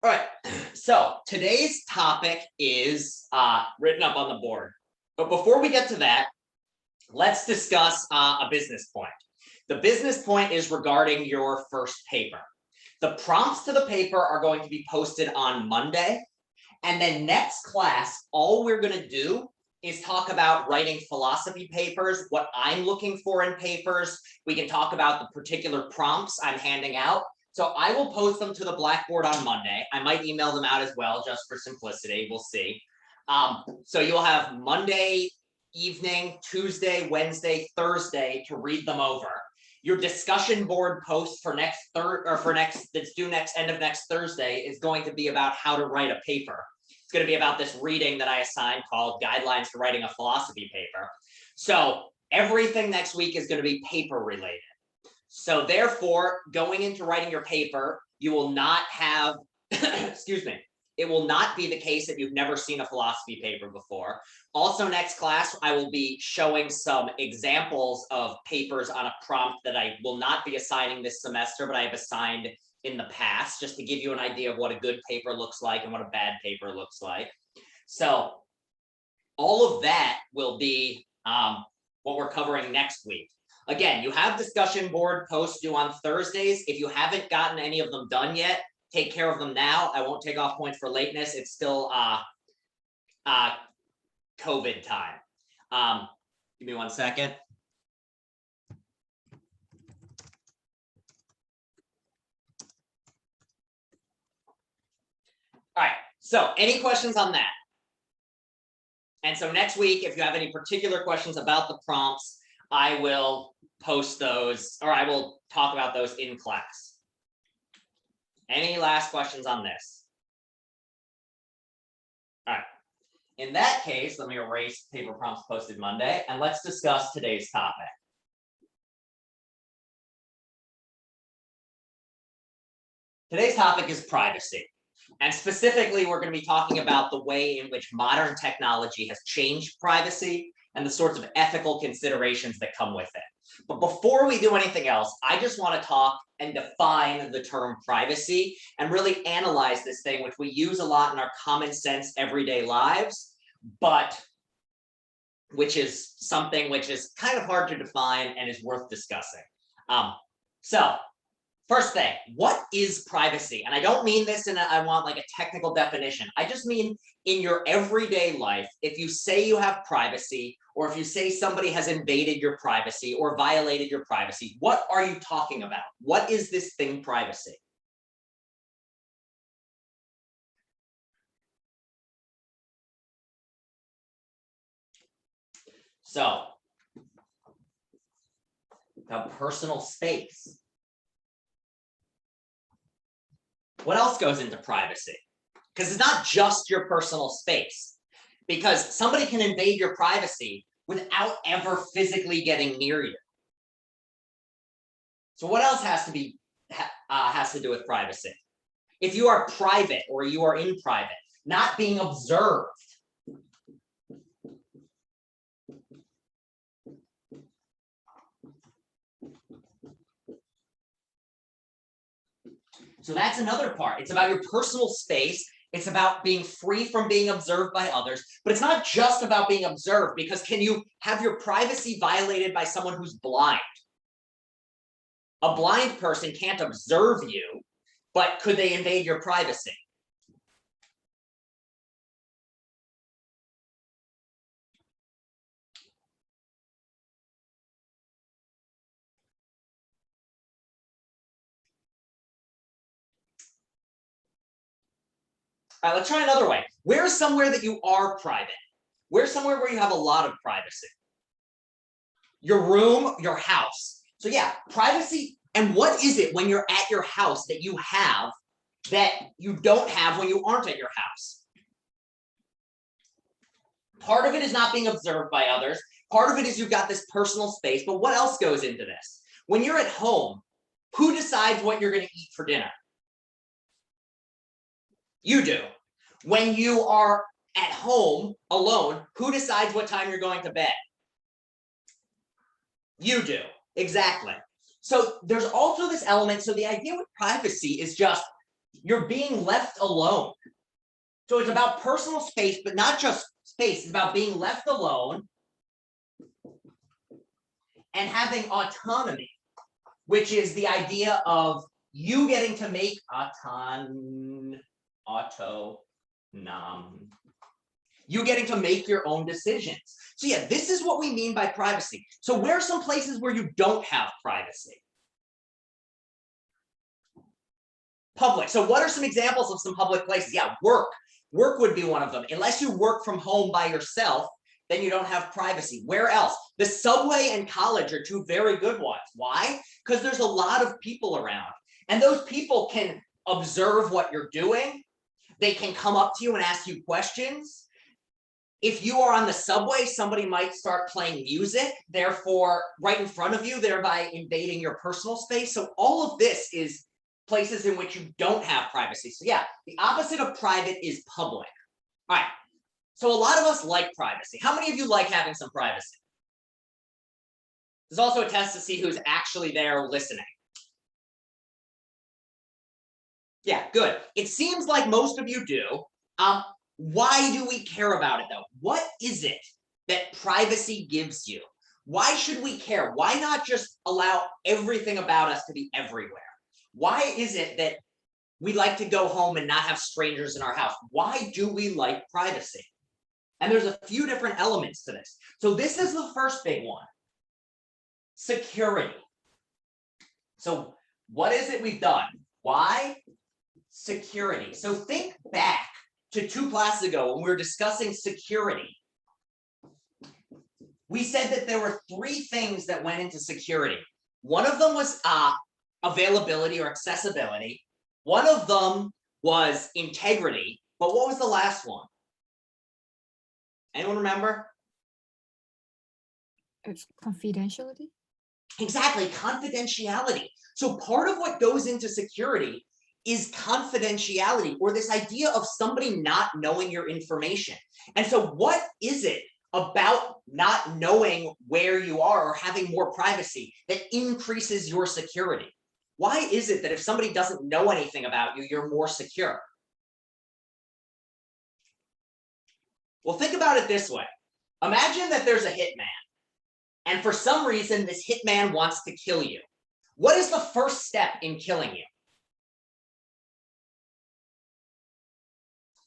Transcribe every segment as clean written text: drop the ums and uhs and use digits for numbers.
All right, so today's topic is written up on the board. But before we get to that, let's discuss a business point. The business point is regarding your first paper. The prompts to the paper are going to be posted on Monday. And then next class, all we're going to do is talk about writing philosophy papers, what I'm looking for in papers. We can talk about the particular prompts I'm handing out. So I will post them to the Blackboard on Monday. I might email them out as well, just for simplicity. We'll see. So you'll have Monday evening, Tuesday, Wednesday, Thursday to read them over. Your discussion board post for that's due end of next Thursday is going to be about how to write a paper. It's going to be about this reading that I assigned called Guidelines to Writing a Philosophy Paper. So everything next week is going to be paper related. So therefore, going into writing your paper, you will not have, excuse me, it will not be the case that you've never seen a philosophy paper before. Also, next class, I will be showing some examples of papers on a prompt that I will not be assigning this semester, but I have assigned in the past, just to give you an idea of what a good paper looks like and what a bad paper looks like. So all of that will be what we're covering next week. Again, you have discussion board posts due on Thursdays. If you haven't gotten any of them done yet, take care of them now. I won't take off points for lateness. It's still COVID time. Give me 1 second. All right, so any questions on that? And so next week, if you have any particular questions about the prompts, I will post those, or I will talk about those in class. Any last questions on this? All right. In that case, let me erase paper prompts posted Monday, and let's discuss today's topic. Today's topic is privacy. And specifically, we're going to be talking about the way in which modern technology has changed privacy and the sorts of ethical considerations that come with it. But before we do anything else, I just want to talk and define the term privacy and really analyze this thing, which we use a lot in our common sense everyday lives, but which is something which is kind of hard to define and is worth discussing. So first thing, what is privacy? And I don't mean this in I want like a technical definition. I just mean in your everyday life, if you say you have privacy, or if you say somebody has invaded your privacy or violated your privacy, what are you talking about? What is this thing, privacy? So, the personal space. What else goes into privacy? Because it's not just your personal space. Because somebody can invade your privacy without ever physically getting near you. So what else has to do with privacy? If you are private or you are in private, not being observed. So that's another part. It's about your personal space. It's about being free from being observed by others, but it's not just about being observed, because can you have your privacy violated by someone who's blind? A blind person can't observe you, but could they invade your privacy? All right, let's try another way. Where is somewhere that you are private? Where's somewhere where you have a lot of privacy? Your room, your house. So yeah, privacy. And what is it when you're at your house that you have that you don't have when you aren't at your house? Part of it is not being observed by others. Part of it is you've got this personal space. But what else goes into this? When you're at home, who decides what you're going to eat for dinner? You do. When you are at home alone, who decides what time you're going to bed? You do. Exactly. So there's also this element. So the idea with privacy is just You're being left alone. So it's about personal space, but not just space. It's about being left alone and having autonomy, which is the idea of you getting to make you getting to make your own decisions. So yeah, this is what we mean by privacy. So where are some places where you don't have privacy? Public. So what are some examples of some public places? Yeah, work. Work would be one of them. Unless you work from home by yourself, then you don't have privacy. Where else? The subway and college are two very good ones. Why? Because there's a lot of people around, and those people can observe what you're doing. They can come up to you and ask you questions. If you are on the subway, somebody might start playing music, therefore right in front of you, thereby invading your personal space. So all of this is places in which you don't have privacy. So yeah, the opposite of private is public. All right. So a lot of us like privacy. How many of you like having some privacy? There's also a test to see who's actually there listening. Yeah, good. It seems like most of you do. Why do we care about it though? What is it that privacy gives you? Why should we care? Why not just allow everything about us to be everywhere? Why is it that we like to go home and not have strangers in our house? Why do we like privacy? And there's a few different elements to this. So this is the first big one. Security. So what is it we've done? Why? Security. So think back to 2 classes ago when we were discussing security. We said that there were 3 things that went into security. One of them was availability or accessibility. One of them was integrity. But what was the last one? Anyone remember? It's confidentiality. Exactly, confidentiality. So part of what goes into security is confidentiality, or this idea of somebody not knowing your information. And so what is it about not knowing where you are or having more privacy that increases your security? Why is it that if somebody doesn't know anything about you, you're more secure? Well, think about it this way. Imagine that there's a hitman, and for some reason, this hitman wants to kill you. What is the first step in killing you?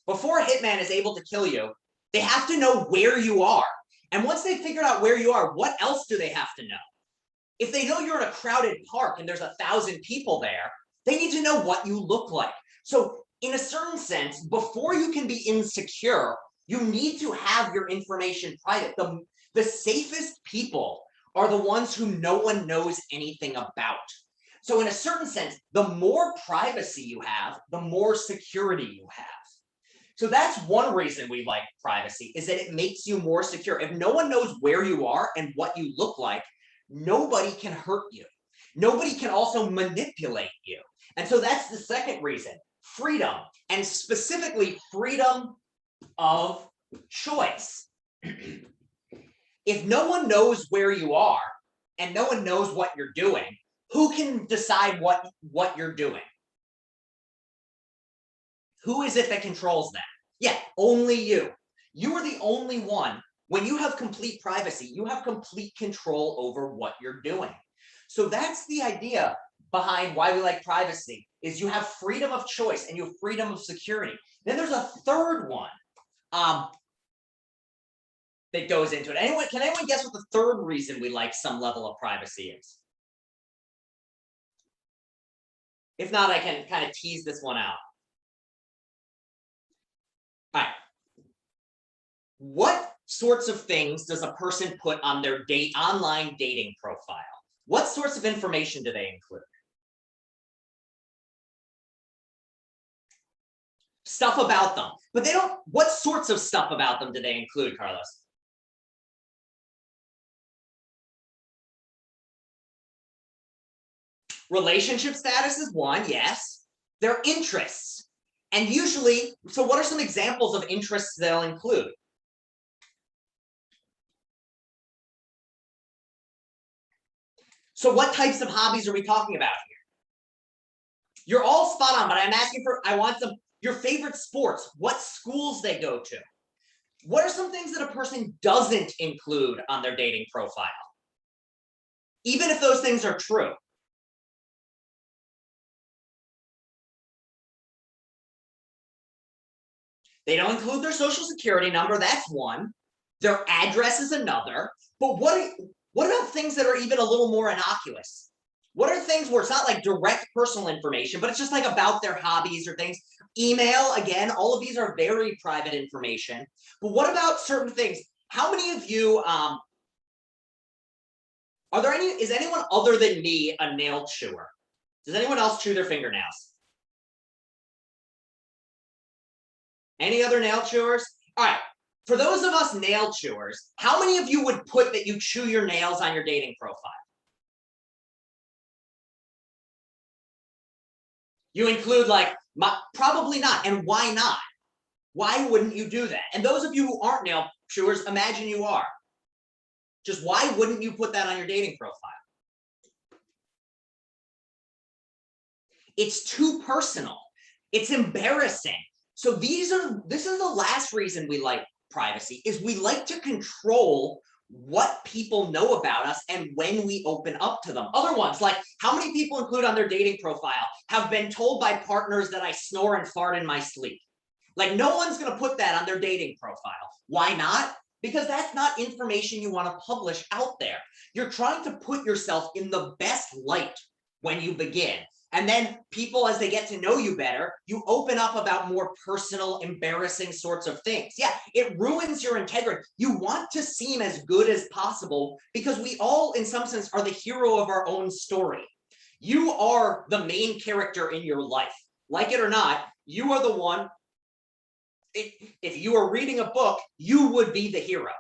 Before a hitman is able to kill you, they have to know where you are. And once they've figured out where you are, what else do they have to know? If they know you're in a crowded park and there's 1,000 people there, they need to know what you look like. So in a certain sense, before you can be insecure, you need to have your information private. The safest people are the ones who no one knows anything about. So in a certain sense, the more privacy you have, the more security you have. So that's one reason we like privacy, is that it makes you more secure. If no one knows where you are and what you look like, nobody can hurt you. Nobody can also manipulate you. And so that's the second reason, freedom, and specifically freedom of choice. If no one knows where you are and no one knows what you're doing, who can decide what you're doing? Who is it that controls that? Yeah, only you. You are the only one. When you have complete privacy, you have complete control over what you're doing. So that's the idea behind why we like privacy, is you have freedom of choice and you have freedom of security. Then there's a third one that goes into it. Can anyone guess what the third reason we like some level of privacy is? If not, I can kind of tease this one out. All right. What sorts of things does a person put on their online dating profile? What sorts of information do they include? Stuff about them, but they don't. What sorts of stuff about them do they include, Carlos? Relationship status is one, yes. Their interests. And usually, so what are some examples of interests they'll include? So what types of hobbies are we talking about here? You're all spot on, but I'm asking for, I want some, your favorite sports, what schools they go to. What are some things that a person doesn't include on their dating profile? Even if those things are true. They don't include their social security number, that's one. Their address is another. But what about things that are even a little more innocuous? What are things where it's not like direct personal information, but it's just like about their hobbies or things? Email, again, all of these are very private information. But what about certain things? How many of you, is anyone other than me a nail chewer? Does anyone else chew their fingernails? Any other nail chewers? All right. For those of us nail chewers, how many of you would put that you chew your nails on your dating profile? You include like, probably not. And why not? Why wouldn't you do that? And those of you who aren't nail chewers, imagine you are. Just why wouldn't you put that on your dating profile? It's too personal. It's embarrassing. So this is the last reason we like privacy, is we like to control what people know about us and when we open up to them. Other ones, like how many people include on their dating profile have been told by partners that I snore and fart in my sleep? Like no one's going to put that on their dating profile. Why not? Because that's not information you want to publish out there. You're trying to put yourself in the best light when you begin. And then people, as they get to know you better, you open up about more personal, embarrassing sorts of things. Yeah, it ruins your integrity. You want to seem as good as possible because we all, in some sense, are the hero of our own story. You are the main character in your life. Like it or not, you are the one. If you are reading a book, you would be the hero.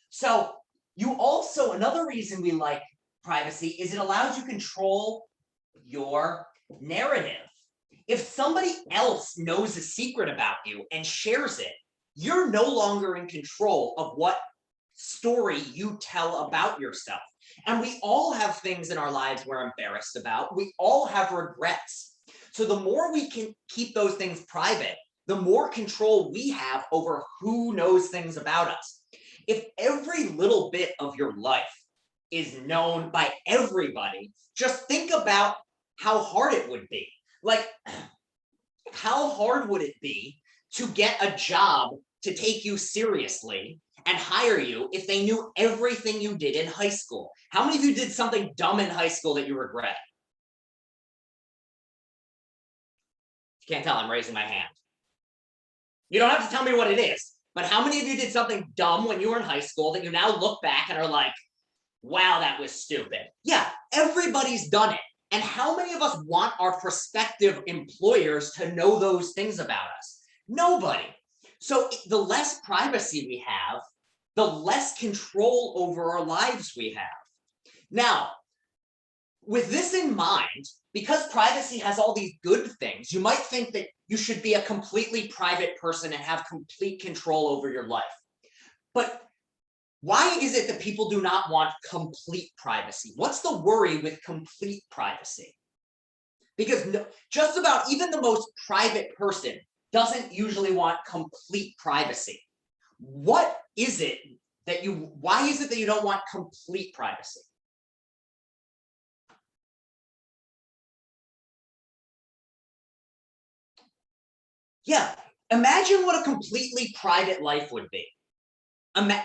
So you also, another reason we like privacy is it allows you control your narrative. If somebody else knows a secret about you and shares it, you're no longer in control of what story you tell about yourself. And we all have things in our lives we're embarrassed about. We all have regrets. So the more we can keep those things private, the more control we have over who knows things about us. If every little bit of your life is known by everybody, just think about how hard it would be. Like, how hard would it be to get a job to take you seriously and hire you if they knew everything you did in high school? How many of you did something dumb in high school that you regret? You can't tell, I'm raising my hand. You don't have to tell me what it is, but how many of you did something dumb when you were in high school that you now look back and are like, wow, that was stupid? Yeah, everybody's done it. And how many of us want our prospective employers to know those things about us? Nobody. So the less privacy we have, the less control over our lives we have. Now, with this in mind, because privacy has all these good things, you might think that you should be a completely private person and have complete control over your life. But why is it that people do not want complete privacy? What's the worry with complete privacy? Because just about even the most private person doesn't usually want complete privacy. What is it that why is it that you don't want complete privacy? Yeah, imagine what a completely private life would be.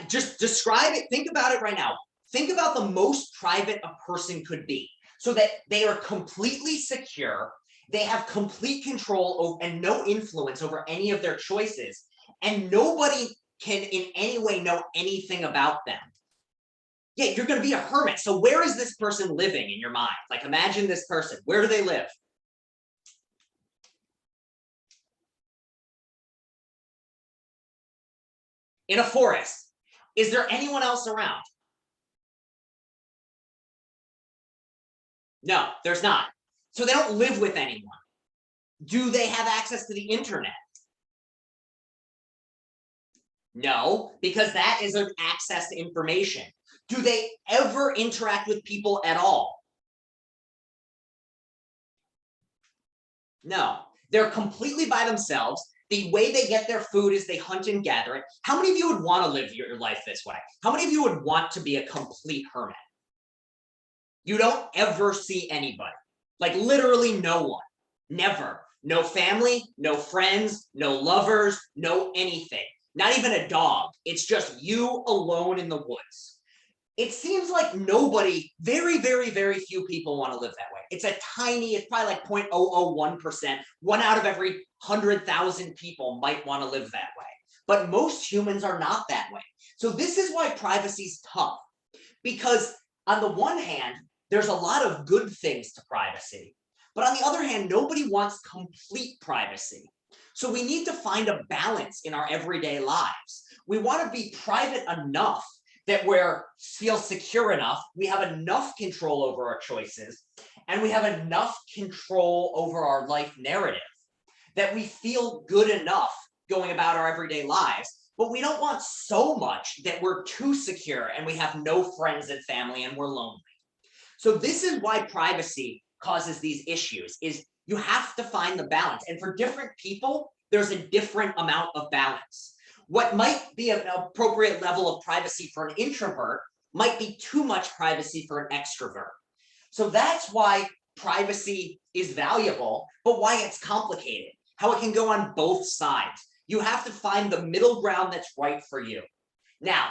Just describe it, think about it right now. Think about the most private a person could be so that they are completely secure, they have complete control and no influence over any of their choices, and nobody can in any way know anything about them. Yeah, you're going to be a hermit. So where is this person living in your mind? Like imagine this person, where do they live? In a forest. Is there anyone else around? No, there's not. So they don't live with anyone. Do they have access to the internet? No, because that is an access to information. Do they ever interact with people at all? No, they're completely by themselves. The way they get their food is they hunt and gather it. How many of you would want to live your life this way? How many of you would want to be a complete hermit? You don't ever see anybody, like literally no one, never. No family, no friends, no lovers, no anything, not even a dog. It's just you alone in the woods. It seems like nobody, very, very, very few people want to live that way. It's a tiny, it's probably like 0.001%. One out of every 100,000 people might want to live that way. But most humans are not that way. So this is why privacy is tough. Because on the one hand, there's a lot of good things to privacy. But on the other hand, nobody wants complete privacy. So we need to find a balance in our everyday lives. We want to be private enough that we feel secure enough, we have enough control over our choices, and we have enough control over our life narrative that we feel good enough going about our everyday lives, but we don't want so much that we're too secure and we have no friends and family and we're lonely. So this is why privacy causes these issues, is you have to find the balance. And for different people, there's a different amount of balance. What might be an appropriate level of privacy for an introvert might be too much privacy for an extrovert. So that's why privacy is valuable, but why it's complicated, how it can go on both sides. You have to find the middle ground that's right for you. Now,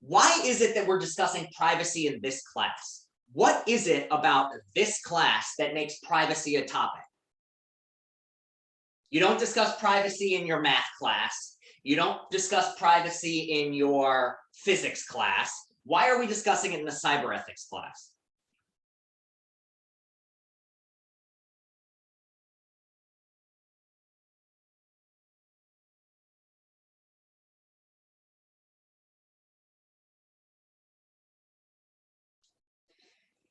why is it that we're discussing privacy in this class? What is it about this class that makes privacy a topic? You don't discuss privacy in your math class. You don't discuss privacy in your physics class. Why are we discussing it in the cyber ethics class?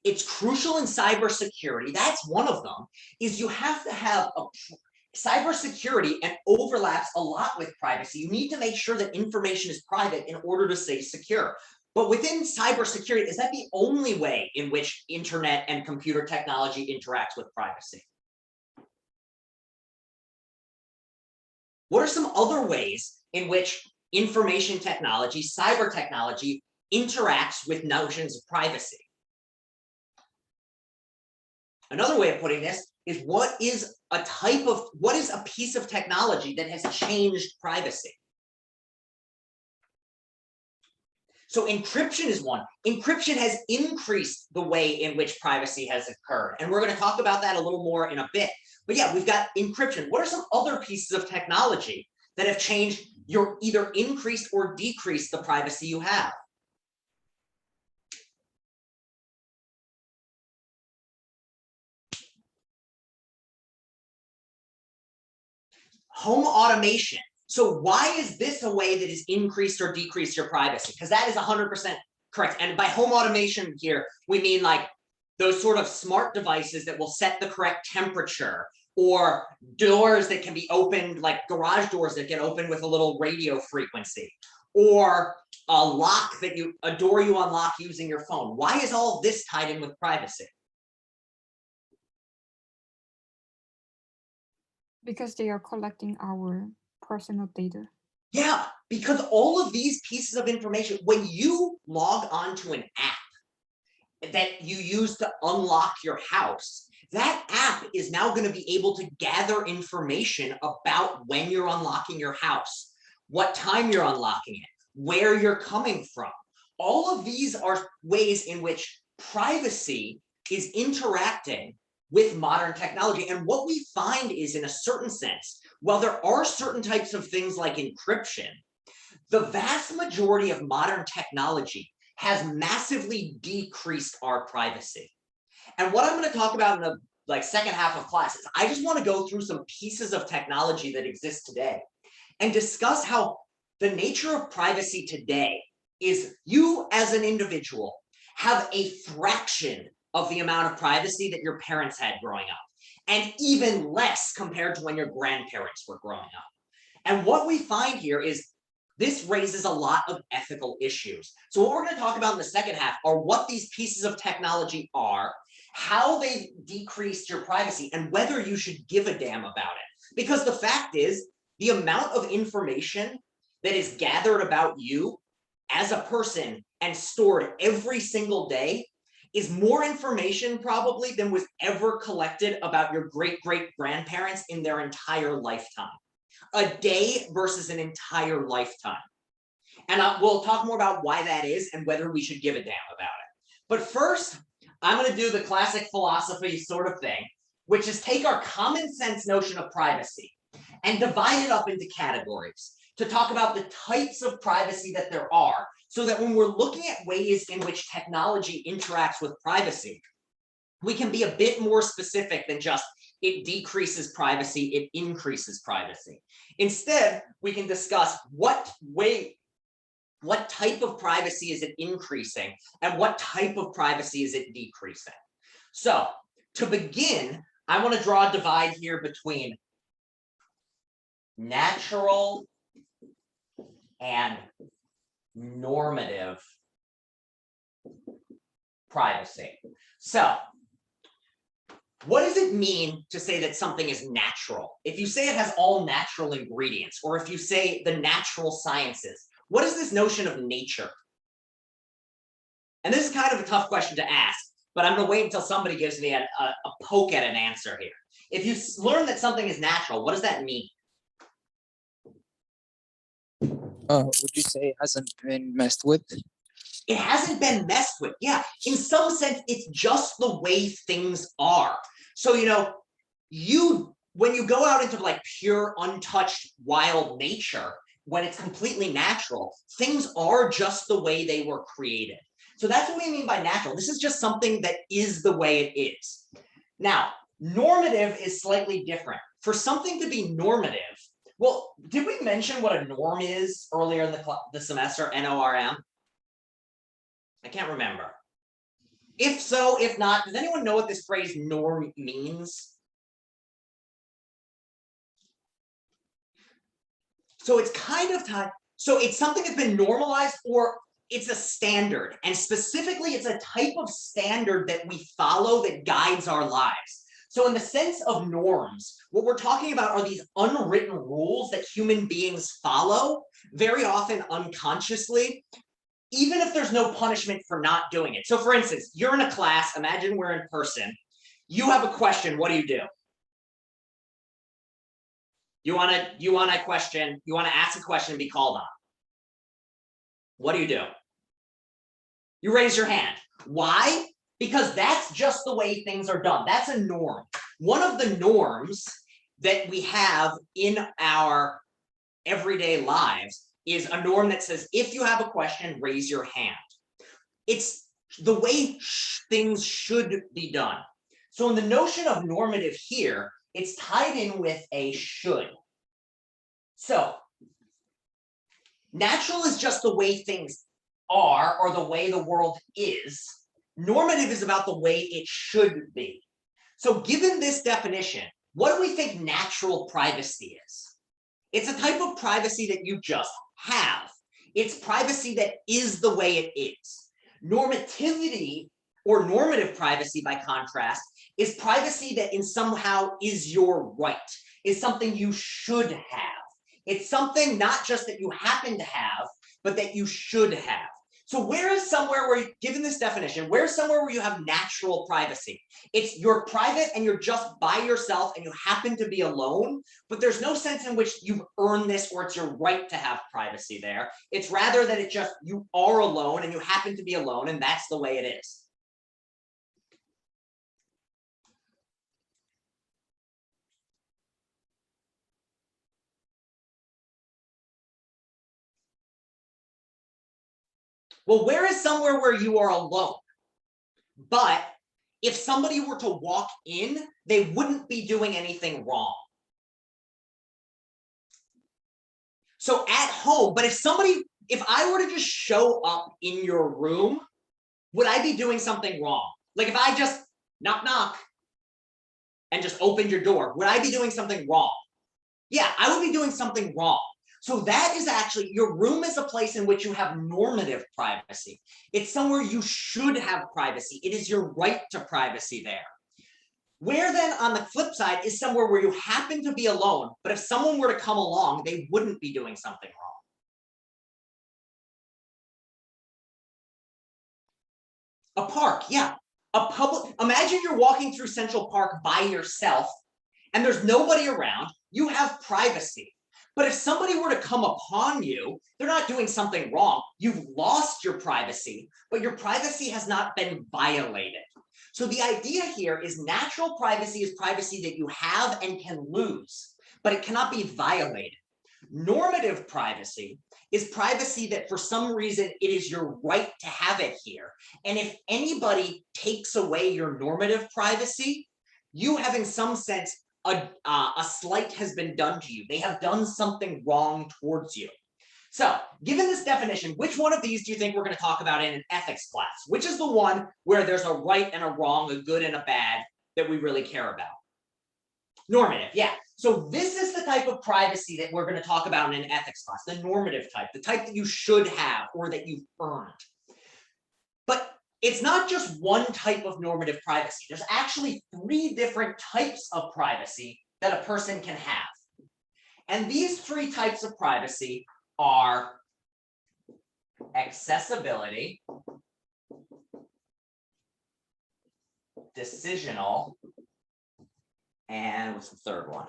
It's crucial in cybersecurity. That's one of them, is you have to have a cybersecurity, and overlaps a lot with privacy. You need to make sure that information is private in order to stay secure. But within cybersecurity, is that the only way in which internet and computer technology interacts with privacy? What are some other ways in which information technology, cyber technology, interacts with notions of privacy? Another way of putting this is what is a piece of technology that has changed privacy? So encryption is one. Encryption has increased the way in which privacy has occurred. And we're going to talk about that a little more in a bit. But yeah, we've got encryption. What are some other pieces of technology that have changed your either increased or decreased the privacy you have? Home automation. So why is this a way that has increased or decreased your privacy? Because that is 100% correct. And by home automation here, we mean like those sort of smart devices that will set the correct temperature, or doors that can be opened, like garage doors that get opened with a little radio frequency, or a door you unlock using your phone. Why is all this tied in with privacy? Because they are collecting our personal data. Yeah, because all of these pieces of information, when you log onto an app that you use to unlock your house, that app is now going to be able to gather information about when you're unlocking your house, what time you're unlocking it, where you're coming from. All of these are ways in which privacy is interacting with modern technology. And what we find is, in a certain sense, while there are certain types of things like encryption, the vast majority of modern technology has massively decreased our privacy. And what I'm going to talk about in the second half of class is I just want to go through some pieces of technology that exist today and discuss how the nature of privacy today is you as an individual have a fraction of the amount of privacy that your parents had growing up, and even less compared to when your grandparents were growing up. And what we find here is this raises a lot of ethical issues. So what we're going to talk about in the second half are what these pieces of technology are, how they decreased your privacy, and whether you should give a damn about it. Because the fact is, the amount of information that is gathered about you as a person and stored every single day is more information probably than was ever collected about your great-great-grandparents in their entire lifetime. A day versus an entire lifetime. And we'll talk more about why that is and whether we should give a damn about it. But first, I'm going to do the classic philosophy sort of thing, which is take our common sense notion of privacy and divide it up into categories to talk about the types of privacy that there are, so that when we're looking at ways in which technology interacts with privacy, we can be a bit more specific than just it decreases privacy, it increases privacy. Instead, we can discuss what type of privacy is it increasing and what type of privacy is it decreasing. So to begin, I want to draw a divide here between natural and normative privacy. So what does it mean to say that something is natural? If you say it has all natural ingredients, or if you say the natural sciences, what is this notion of nature? And this is kind of a tough question to ask, but I'm going to wait until somebody gives me a poke at an answer here. If you learn that something is natural, what does that mean? Would you say it hasn't been messed with? It hasn't been messed with. Yeah, in some sense, it's just the way things are. So, when you go out into like pure, untouched, wild nature, when it's completely natural, things are just the way they were created. So that's what we mean by natural. This is just something that is the way it is. Now, normative is slightly different. For something to be normative, well, did we mention what a norm is earlier in the semester, NORM? I can't remember. If so, if not, does anyone know what this phrase norm means? So it's kind of time. So it's something that's been normalized, or it's a standard. And specifically, it's a type of standard that we follow that guides our lives. So in the sense of norms, what we're talking about are these unwritten rules that human beings follow, very often unconsciously, even if there's no punishment for not doing it. So for instance, you're in a class, imagine we're in person, you have a question, what do? You want to ask a question and be called on. What do? You raise your hand. Why? Because that's just the way things are done. That's a norm. One of the norms that we have in our everyday lives is a norm that says, if you have a question, raise your hand. It's the way things should be done. So in the notion of normative here, it's tied in with a should. So natural is just the way things are, or the way the world is. Normative is about the way it should be. So given this definition, what do we think natural privacy is? It's a type of privacy that you just have. It's privacy that is the way it is. Normativity, or normative privacy by contrast, is privacy that in somehow is your right, is something you should have. It's something not just that you happen to have, but that you should have. So where is somewhere where, given this definition, where's somewhere where you have natural privacy? It's you're private and you're just by yourself and you happen to be alone, but there's no sense in which you've earned this or it's your right to have privacy there. It's rather that you are alone and you happen to be alone, and that's the way it is. Well, where is somewhere where you are alone? But if somebody were to walk in, they wouldn't be doing anything wrong. So at home, but if I were to just show up in your room, would I be doing something wrong? Like if I just knock, knock, and just opened your door, would I be doing something wrong? Yeah, I would be doing something wrong. So that is actually, your room is a place in which you have normative privacy. It's somewhere you should have privacy. It is your right to privacy there. Where then on the flip side is somewhere where you happen to be alone, but if someone were to come along, they wouldn't be doing something wrong. A park, yeah. A public, imagine you're walking through Central Park by yourself and there's nobody around, you have privacy. But if somebody were to come upon you, they're not doing something wrong. You've lost your privacy, but your privacy has not been violated. So the idea here is natural privacy is privacy that you have and can lose, but it cannot be violated. Normative privacy is privacy that for some reason it is your right to have it here. And if anybody takes away your normative privacy, you have in some sense a slight has been done to you. They have done something wrong towards you. So given this definition, which one of these do you think we're going to talk about in an ethics class? Which is the one where there's a right and a wrong, a good and a bad that we really care about? Normative, yeah. So this is the type of privacy that we're going to talk about in an ethics class, the normative type, the type that you should have or that you've earned. But it's not just one type of normative privacy. There's actually 3 different types of privacy that a person can have. And these 3 types of privacy are accessibility, decisional, and what's the third one?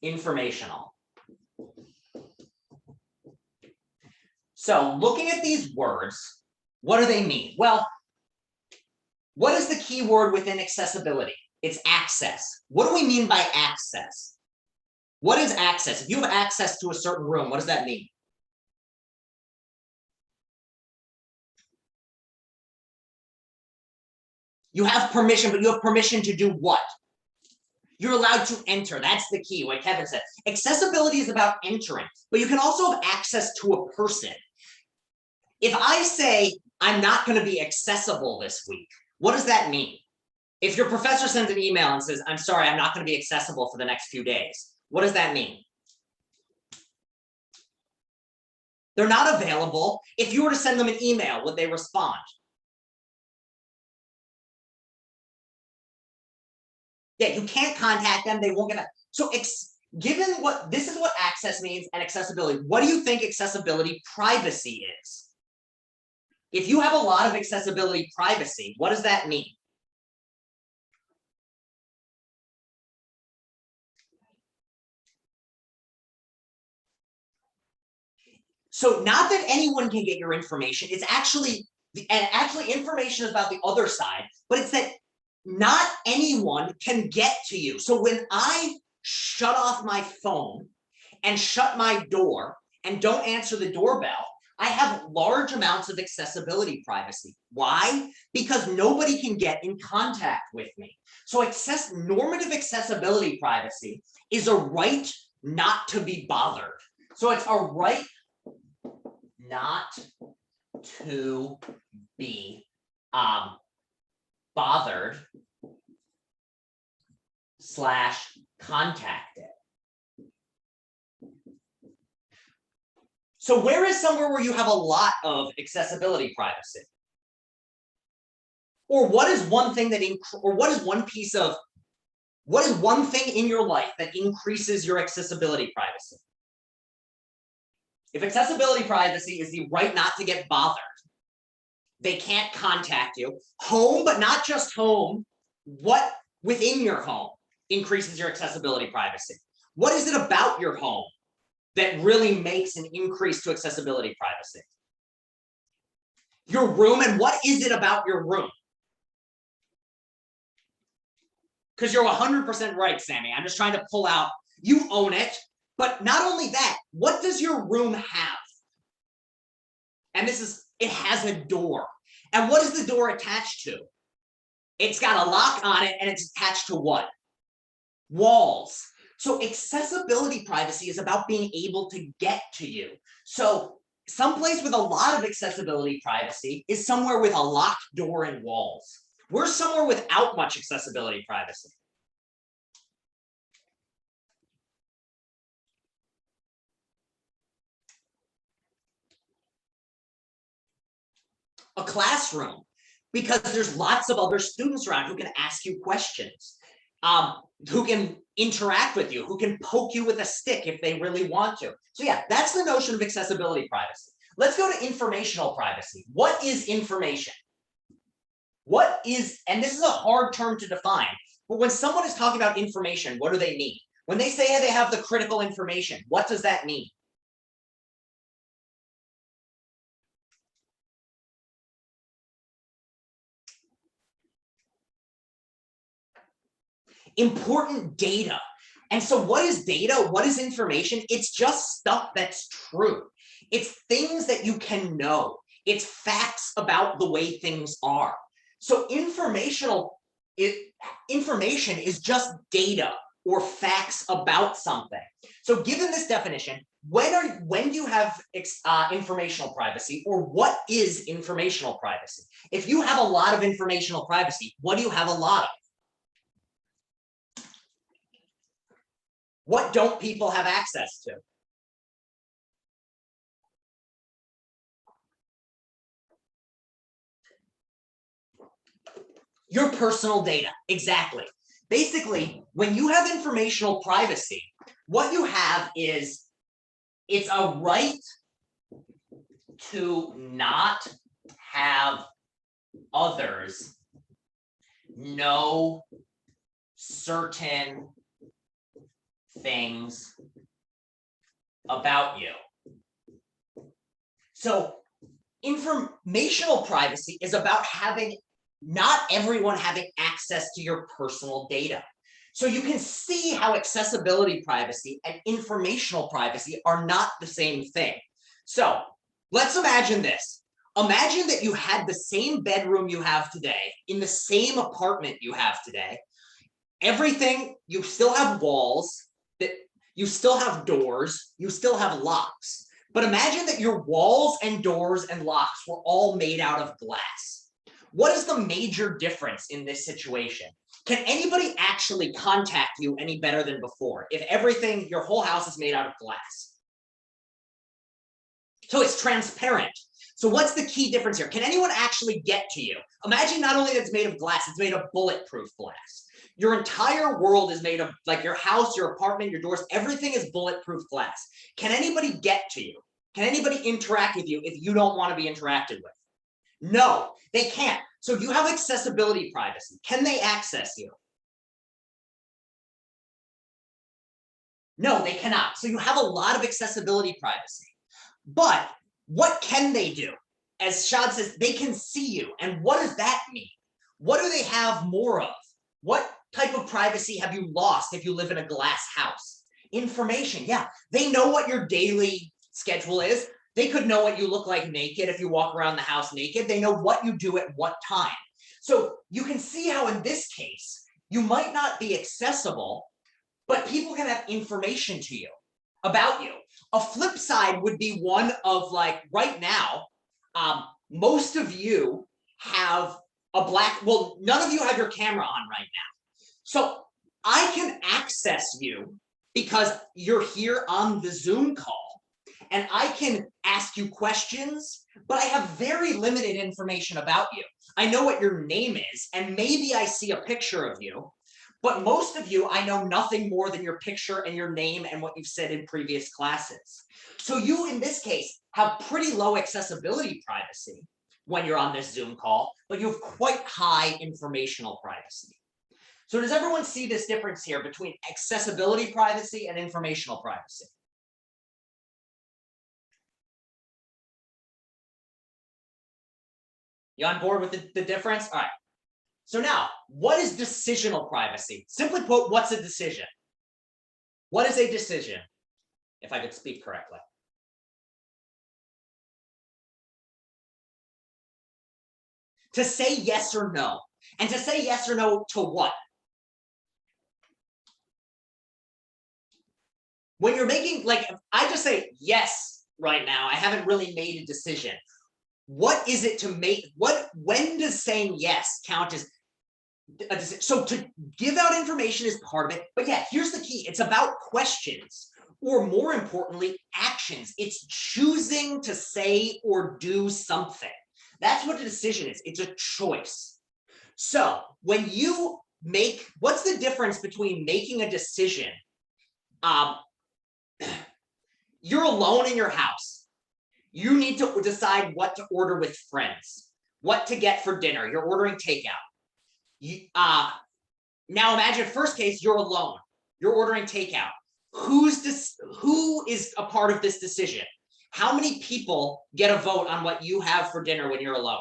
Informational. So looking at these words, what do they mean? Well, what is the key word within accessibility? It's access. What do we mean by access? What is access? If you have access to a certain room, what does that mean? You have permission, but you have permission to do what? You're allowed to enter. That's the key, what Kevin said. Accessibility is about entering, but you can also have access to a person. If I say, I'm not going to be accessible this week, what does that mean? If your professor sends an email and says, I'm sorry, I'm not going to be accessible for the next few days, what does that mean? They're not available. If you were to send them an email, would they respond? Yeah, you can't contact them. They won't get back. So given what this is what access means and accessibility, what do you think accessibility privacy is? If you have a lot of accessibility privacy, what does that mean? So not that anyone can get your information, it's actually, and actually information is about the other side, but it's that not anyone can get to you. So when I shut off my phone and shut my door and don't answer the doorbell, I have large amounts of accessibility privacy. Why? Because nobody can get in contact with me. So normative accessibility privacy is a right not to be bothered. So it's a right not to be bothered / contacted. So where is somewhere where you have a lot of accessibility privacy? Or what is one thing that, what is one thing in your life that increases your accessibility privacy? If accessibility privacy is the right not to get bothered, they can't contact you. Home, but not just home, what within your home increases your accessibility privacy? What is it about your home that really makes an increase to accessibility privacy? Your room, and what is it about your room? Because you're 100% right, Sammy. I'm just trying to pull out, you own it, but not only that, what does your room have? And it has a door. And what is the door attached to? It's got a lock on it and it's attached to what? Walls. So accessibility privacy is about being able to get to you. So someplace with a lot of accessibility privacy is somewhere with a locked door and walls. We're somewhere without much accessibility privacy. a classroom, because there's lots of other students around who can ask you questions, who can interact with you, who can poke you with a stick if they really want to. So yeah, that's the notion of accessibility privacy. Let's go to informational privacy. What is information? What is, and this is a hard term to define, but when someone is talking about information, what do they mean? When they say they have the critical information, what does that mean? Important data. And so what is data? What is information? It's just stuff that's true. It's things that you can know. It's facts about the way things are. So information is just data or facts about something. So given this definition, when do you have informational privacy, or what is informational privacy? If you have a lot of informational privacy, what do you have a lot of? What don't people have access to? Your personal data, exactly. Basically, when you have informational privacy, what you have is, it's a right to not have others know certain things about you. So informational privacy is about not everyone having access to your personal data. So you can see how accessibility privacy and informational privacy are not the same thing. So let's imagine this. Imagine that you had the same bedroom you have today in the same apartment you have today. Everything, you still have walls, that you still have doors, you still have locks. But imagine that your walls and doors and locks were all made out of glass. What is the major difference in this situation? Can anybody actually contact you any better than before if everything, your whole house is made out of glass? So it's transparent. So what's the key difference here? Can anyone actually get to you? Imagine not only that it's made of glass, it's made of bulletproof glass. Your entire world is made of, like your house, your apartment, your doors, everything is bulletproof glass. Can anybody get to you? Can anybody interact with you if you don't want to be interacted with? No, they can't. So you have accessibility privacy. Can they access you? No, they cannot. So you have a lot of accessibility privacy. But what can they do? As Shad says, they can see you. And what does that mean? What do they have more of? What type of privacy have you lost if you live in a glass house? Information, yeah. They know what your daily schedule is. They could know what you look like naked if you walk around the house naked. They know what you do at what time. So you can see how in this case, you might not be accessible, but people can have information to you about you. A flip side would be one of, like, right now, most of you have well, none of you have your camera on right now. So I can access you because you're here on the Zoom call, and I can ask you questions, but I have very limited information about you. I know what your name is, and maybe I see a picture of you, but most of you, I know nothing more than your picture and your name and what you've said in previous classes. So you, in this case, have pretty low accessibility privacy when you're on this Zoom call, but you have quite high informational privacy. So does everyone see this difference here between accessibility privacy and informational privacy? You on board with the difference? All right. So now, what is decisional privacy? Simply put, what's a decision? What is a decision? If I could speak correctly. To say yes or no. And to say yes or no to what? When you're making, like, I just say yes right now, I haven't really made a decision. What is it to make, when does saying yes count as a decision? So to give out information is part of it, but yeah, here's the key. It's about questions, or more importantly, actions. It's choosing to say or do something. That's what a decision is. It's a choice. So when you make, what's the difference between making a decision? You're alone in your house. You need to decide what to order with friends, what to get for dinner. You're ordering takeout. Now imagine first case, you're alone. You're ordering takeout. Who is a part of this decision? How many people get a vote on what you have for dinner when you're alone?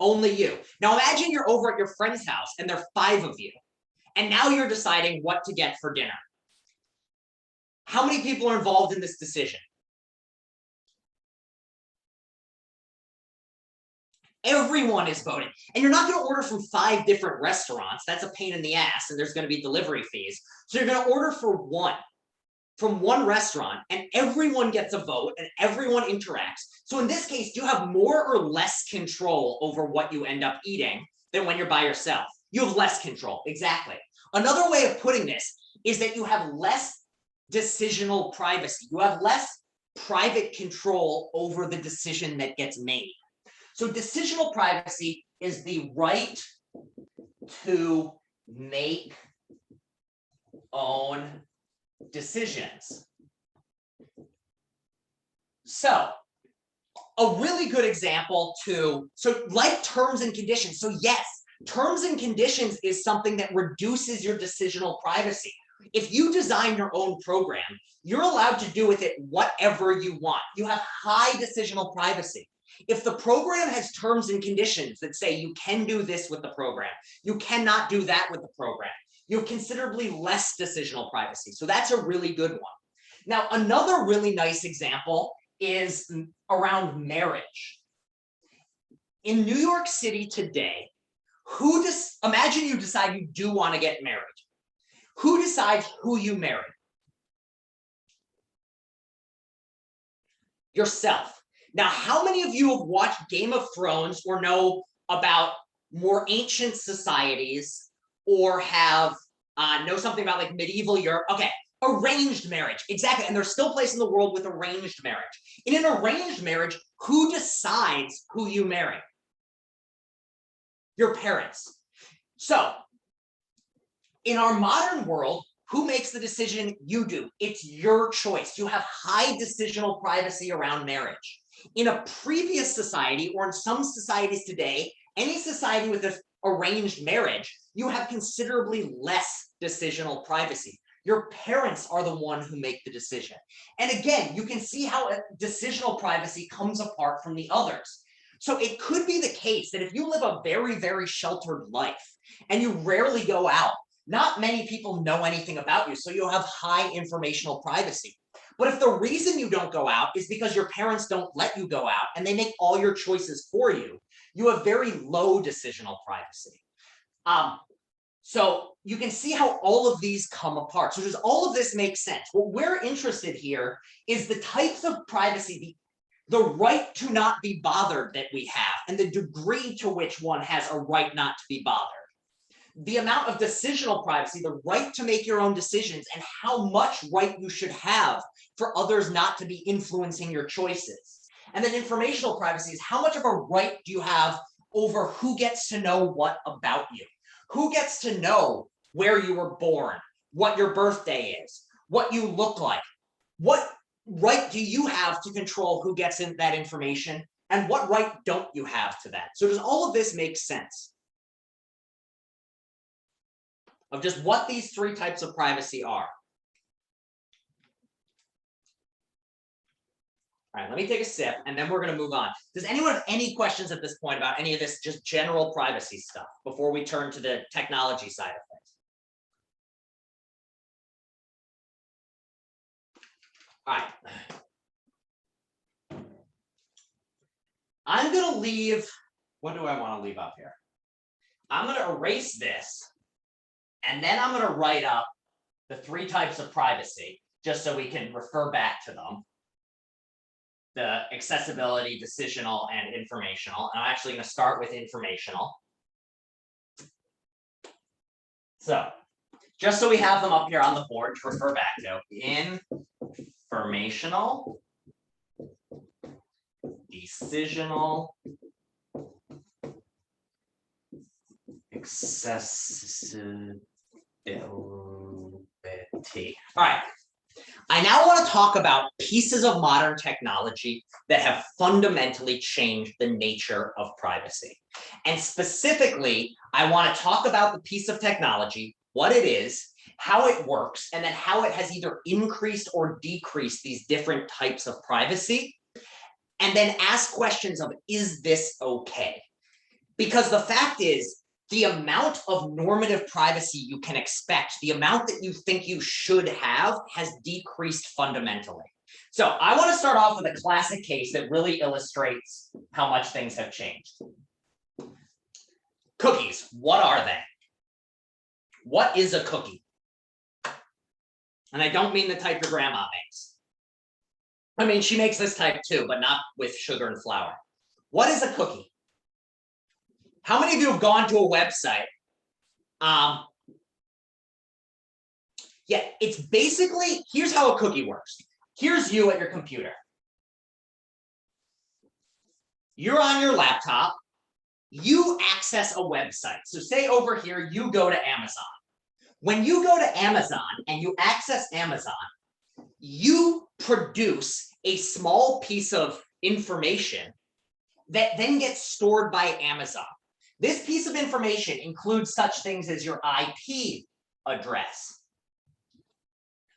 Only you. Now imagine you're over at your friend's house and there are 5 of you. And now you're deciding what to get for dinner. How many people are involved in this decision? Everyone is voting. And you're not going to order from 5 different restaurants. That's a pain in the ass, and there's going to be delivery fees. So you're going to order from one restaurant, and everyone gets a vote and everyone interacts. So in this case, you have more or less control over what you end up eating than when you're by yourself. You have less control. Exactly. Another way of putting this is that you have less decisional privacy. You have less private control over the decision that gets made. So decisional privacy is the right to make own decisions. So a really good example so like terms and conditions. So yes, terms and conditions is something that reduces your decisional privacy. If you design your own program, you're allowed to do with it whatever you want. You have high decisional privacy. If the program has terms and conditions that say you can do this with the program, you cannot do that with the program, you have considerably less decisional privacy. So that's a really good one. Now, another really nice example is around marriage. In New York City today, imagine you decide you do want to get married. Who decides who you marry? Yourself. Now, how many of you have watched Game of Thrones or know about more ancient societies or have know something about like medieval Europe? Okay, arranged marriage, exactly. And there's still a place in the world with arranged marriage. In an arranged marriage, who decides who you marry? Your parents. So in our modern world, who makes the decision? You do. It's your choice. You have high decisional privacy around marriage. In a previous society, or in some societies today, any society with an arranged marriage, you have considerably less decisional privacy. Your parents are the one who make the decision. And again, you can see how decisional privacy comes apart from the others. So it could be the case that if you live a very, very sheltered life and you rarely go out, not many people know anything about you, so you'll have high informational privacy. But if the reason you don't go out is because your parents don't let you go out and they make all your choices for you, you have very low decisional privacy. So you can see how all of these come apart. So does all of this make sense? What we're interested here is the types of privacy, the right to not be bothered that we have, and the degree to which one has a right not to be bothered. The amount of decisional privacy, the right to make your own decisions, and how much right you should have for others not to be influencing your choices. And then informational privacy is how much of a right do you have over who gets to know what about you? Who gets to know where you were born, what your birthday is, what you look like? What right do you have to control who gets in that information? And what right don't you have to that? So does all of this make sense? Of just what these 3 types of privacy are. All right, let me take a sip and then we're going to move on. Does anyone have any questions at this point about any of this just general privacy stuff before we turn to the technology side of things? All right. I'm going to leave, what do I want to leave up here? I'm going to erase this. And then I'm going to write up the 3 types of privacy, just so we can refer back to them. The accessibility, decisional, and informational. And I'm actually going to start with informational. So just so we have them up here on the board to refer back to. Informational decisional accessibility. All right. I now want to talk about pieces of modern technology that have fundamentally changed the nature of privacy. And specifically, I want to talk about the piece of technology, what it is, how it works, and then how it has either increased or decreased these different types of privacy. And then ask questions of, is this okay? Because the fact is, the amount of normative privacy you can expect, the amount that you think you should have, has decreased fundamentally. So I want to start off with a classic case that really illustrates how much things have changed. Cookies, what are they? What is a cookie? And I don't mean the type your grandma makes. I mean, she makes this type too, but not with sugar and flour. What is a cookie? How many of you have gone to a website? Yeah, it's basically, here's how a cookie works. Here's you at your computer. You're on your laptop. You access a website. So say over here, you go to Amazon. When you go to Amazon and you access Amazon, you produce a small piece of information that then gets stored by Amazon. This piece of information includes such things as your IP address.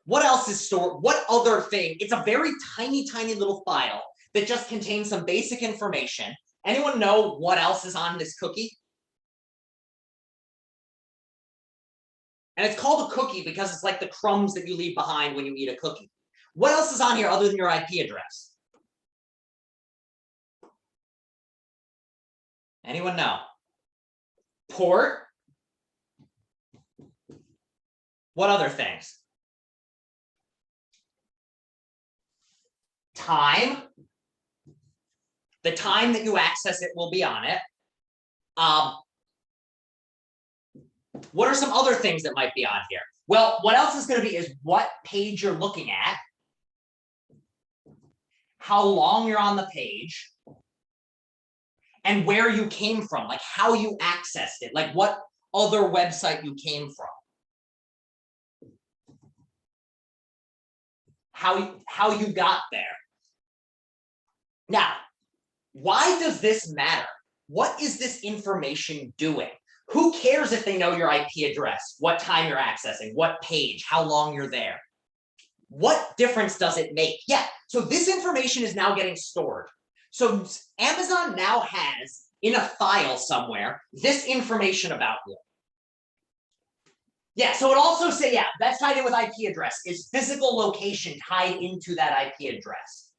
What else is stored? What other thing? It's a very tiny, tiny little file that just contains some basic information. Anyone know what else is on this cookie? And it's called a cookie because it's like the crumbs that you leave behind when you eat a cookie. What else is on here other than your IP address? Anyone know? Port. What other things? Time. The time that you access it will be on it. What are some other things that might be on here? Well, what else is going to be is what page you're looking at, how long you're on the page, and where you came from, like how you accessed it, like what other website you came from. How you got there. Now, why does this matter? What is this information doing? Who cares if they know your IP address, what time you're accessing, what page, how long you're there? What difference does it make? Yeah, so this information is now getting stored. So Amazon now has in a file somewhere this information about you. Yeah, so it also say, yeah, that's tied in with IP address. Is physical location tied into that IP address?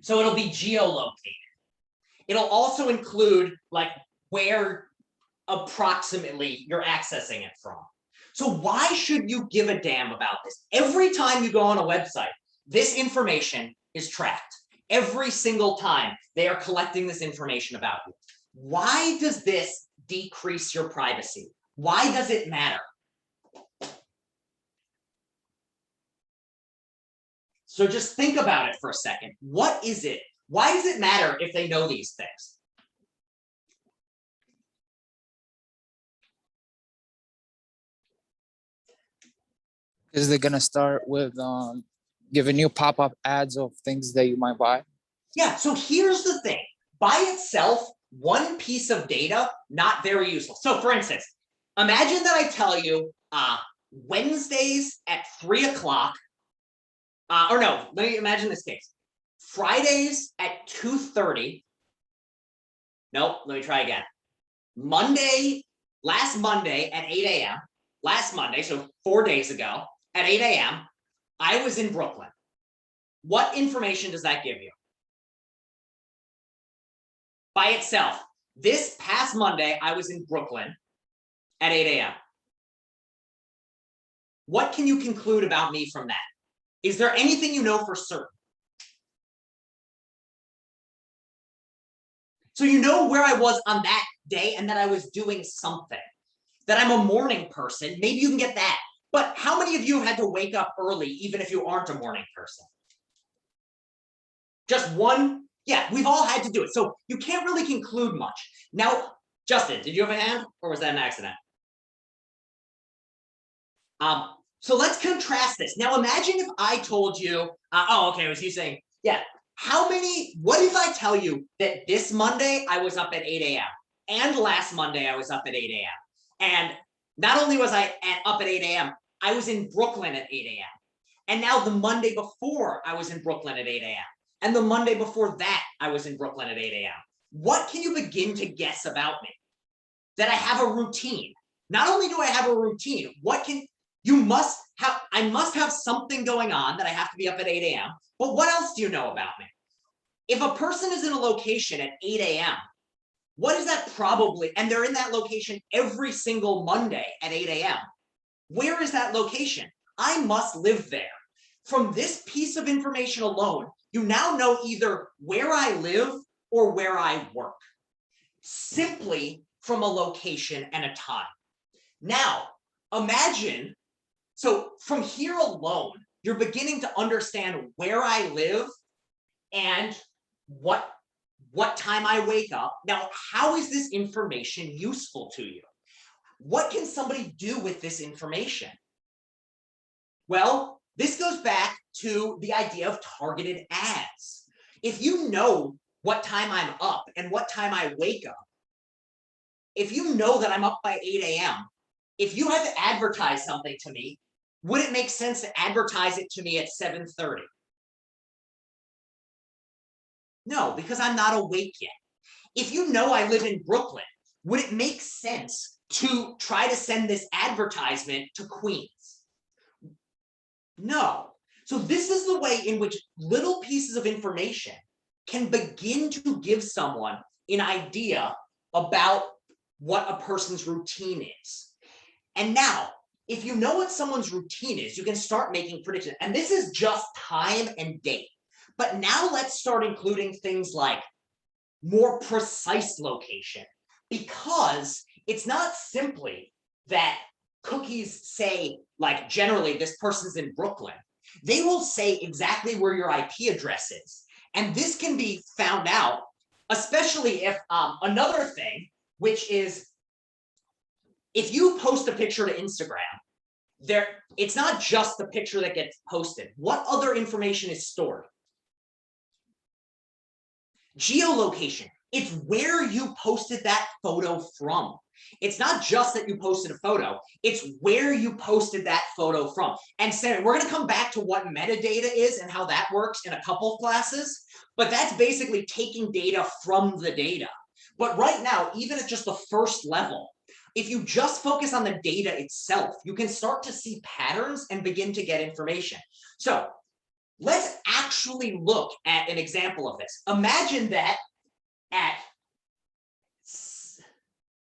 So it'll be geolocated. It'll also include like where approximately you're accessing it from. So why should you give a damn about this? Every time you go on a website, this information is tracked. Every single time they are collecting this information about you. Why does this decrease your privacy? Why does it matter? So just think about it for a second. What is it? Why does it matter if they know these things? Because they're gonna start with giving you pop-up ads of things that you might buy. Yeah, so here's the thing. By itself, one piece of data, not very useful. So for instance, imagine that I tell you Wednesdays at 3 o'clock, or no, let me imagine this case. Fridays at 2:30. Nope, let me try again. Last Monday at 8 a.m. Last Monday, so 4 days ago at 8 a.m., I was in Brooklyn. What information does that give you? By itself, this past Monday, I was in Brooklyn at 8 a.m. What can you conclude about me from that? Is there anything you know for certain? So you know where I was on that day and that I was doing something. That I'm a morning person, maybe you can get that. But how many of you have had to wake up early even if you aren't a morning person? Just one Yeah, we've all had to do it. So you can't really conclude much. Now, Justin, did you have a hand or was that an accident? So let's contrast this. Now imagine if I told you, oh, okay, was you saying, yeah, what if I tell you that this Monday I was up at 8 a.m. and last Monday I was up at 8 a.m. And not only was I up at 8 a.m., I was in Brooklyn at 8 a.m. And now the Monday before I was in Brooklyn at 8 a.m. And the Monday before that I was in Brooklyn at 8 a.m. What can you begin to guess about me? That I have a routine. Not only do I have a routine, I must have something going on that I have to be up at 8 a.m. But what else do you know about me? If a person is in a location at 8 a.m., what is that probably? And they're in that location every single Monday at 8 a.m. Where is that location? I must live there. From this piece of information alone, you now know either where I live or where I work, simply from a location and a time. Now, imagine, so from here alone, you're beginning to understand where I live and what time I wake up. Now, how is this information useful to you? What can somebody do with this information? Well, this goes back to the idea of targeted ads. If you know what time I'm up and what time I wake up, if you know that I'm up by 8 a.m., if you had to advertise something to me, would it make sense to advertise it to me at 7:30? No, because I'm not awake yet. If you know I live in Brooklyn, would it make sense to try to send this advertisement to Queens? No. So this is the way in which little pieces of information can begin to give someone an idea about what a person's routine is. And now, if you know what someone's routine is, you can start making predictions. And this is just time and date. But now let's start including things like more precise location, because it's not simply that cookies say, like, generally this person's in Brooklyn. They will say exactly where your IP address is. And this can be found out, especially if another thing, which is if you post a picture to Instagram, it's not just the picture that gets posted. What other information is stored? Geolocation. It's where you posted that photo from. It's not just that you posted a photo, it's where you posted that photo from. And Sam, we're going to come back to what metadata is and how that works in a couple of classes, but that's basically taking data from the data. But right now, even at just the first level, if you just focus on the data itself, you can start to see patterns and begin to get information. So let's actually look at an example of this. Imagine that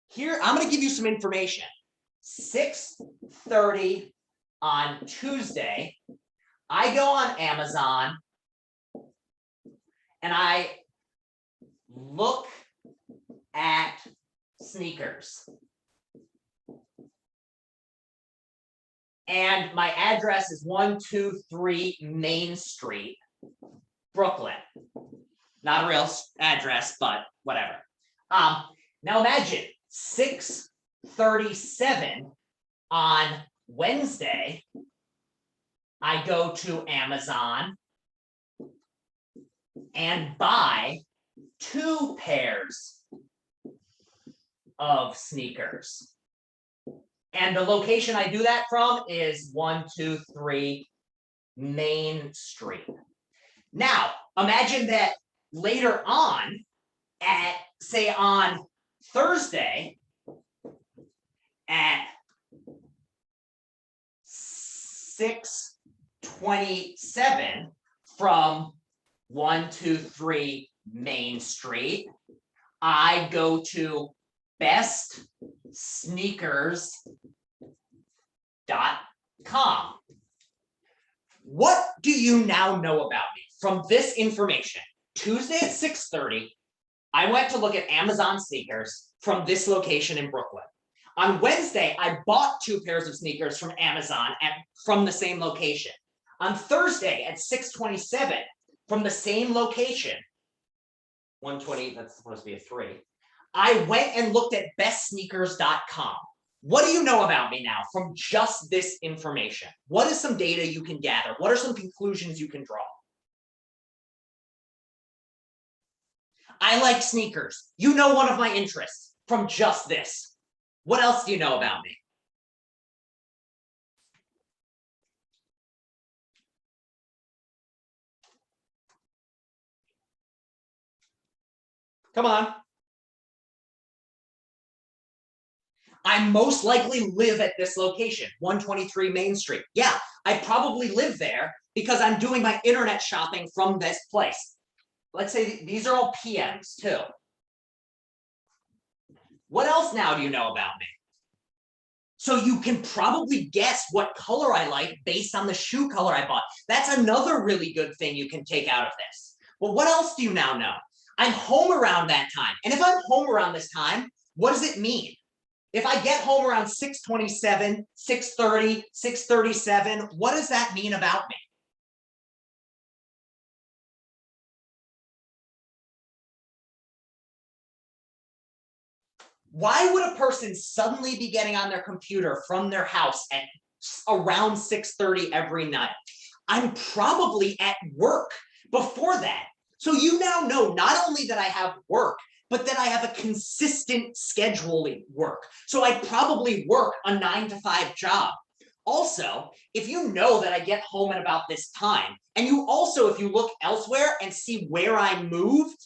here, I'm going to give you some information. 6:30 on Tuesday, I go on Amazon and I look at sneakers. And my address is 123 Main Street, Brooklyn. Not a real address, but whatever. Now imagine 6:37 on Wednesday, I go to Amazon and buy 2 pairs of sneakers. And the location I do that from is 123 Main Street. Now, imagine that later on, say on Thursday at 6:27 from 123 Main Street, I go to bestsneakers.com. What do you now know about me from this information? Tuesday at 6:30, I went to look at Amazon sneakers from this location in Brooklyn. On Wednesday, I bought 2 pairs of sneakers from Amazon from the same location. On Thursday at 6:27, from the same location, 120, that's supposed to be a 3. I went and looked at bestsneakers.com. What do you know about me now from just this information? What is some data you can gather? What are some conclusions you can draw? I like sneakers. You know one of my interests from just this. What else do you know about me? Come on. I most likely live at this location, 123 Main Street. Yeah, I probably live there because I'm doing my internet shopping from this place. Let's say these are all PMs too. What else now do you know about me? So you can probably guess what color I like based on the shoe color I bought. That's another really good thing you can take out of this. Well, what else do you now know? I'm home around that time. And if I'm home around this time, what does it mean? If I get home around 6:27, 6:30, 6:37, what does that mean about me? Why would a person suddenly be getting on their computer from their house at around 6:30 every night? I'm probably at work before that. So you now know not only that I have work, but that I have a consistent scheduling work. So I probably work a 9-to-5 job. Also, if you know that I get home at about this time, and you also, if you look elsewhere and see where I moved,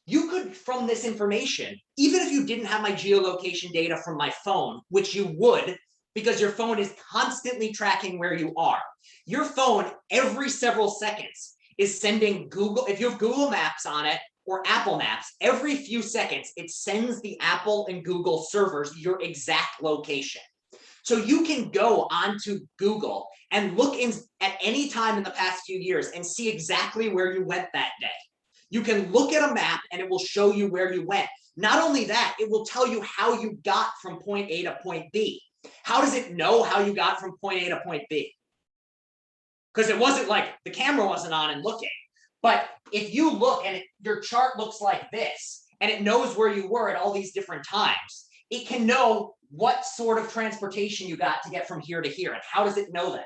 you could, from this information, even if you didn't have my geolocation data from my phone, which you would, because your phone is constantly tracking where you are. Your phone, every several seconds, is sending Google, if you have Google Maps on it, or Apple Maps, every few seconds, it sends the Apple and Google servers your exact location. So you can go onto Google and look in at any time in the past few years and see exactly where you went that day. You can look at a map and it will show you where you went. Not only that, it will tell you how you got from point A to point B. How does it know how you got from point A to point B? Because it wasn't like the camera wasn't on and looking. But if you look and your chart looks like this, and it knows where you were at all these different times, it can know what sort of transportation you got to get from here to here. And how does it know that?